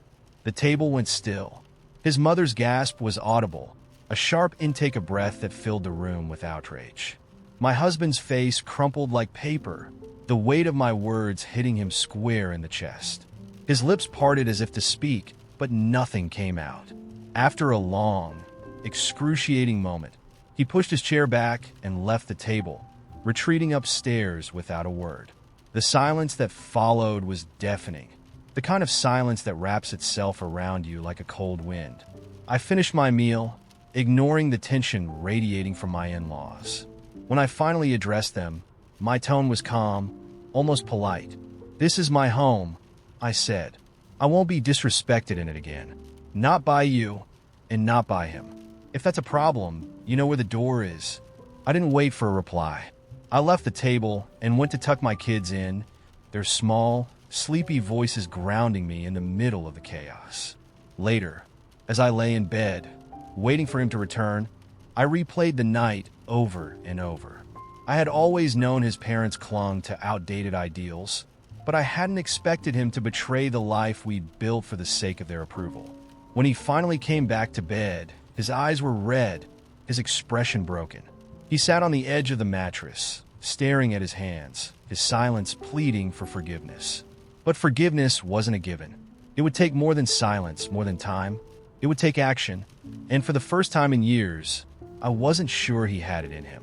The table went still. His mother's gasp was audible, a sharp intake of breath that filled the room with outrage. My husband's face crumpled like paper, the weight of my words hitting him square in the chest. His lips parted as if to speak, but nothing came out. After a long, excruciating moment, he pushed his chair back and left the table, retreating upstairs without a word. The silence that followed was deafening, the kind of silence that wraps itself around you like a cold wind. I finished my meal, ignoring the tension radiating from my in-laws. When I finally addressed them, my tone was calm, almost polite. "This is my home," I said. "I won't be disrespected in it again. Not by you, and not by him. If that's a problem, you know where the door is." I didn't wait for a reply. I left the table and went to tuck my kids in, their small, sleepy voices grounding me in the middle of the chaos. Later, as I lay in bed, waiting for him to return, I replayed the night over and over. I had always known his parents clung to outdated ideals, but I hadn't expected him to betray the life we'd built for the sake of their approval. When he finally came back to bed, his eyes were red, his expression broken. He sat on the edge of the mattress, staring at his hands, his silence pleading for forgiveness. But forgiveness wasn't a given. It would take more than silence, more than time. It would take action, and for the first time in years, I wasn't sure he had it in him.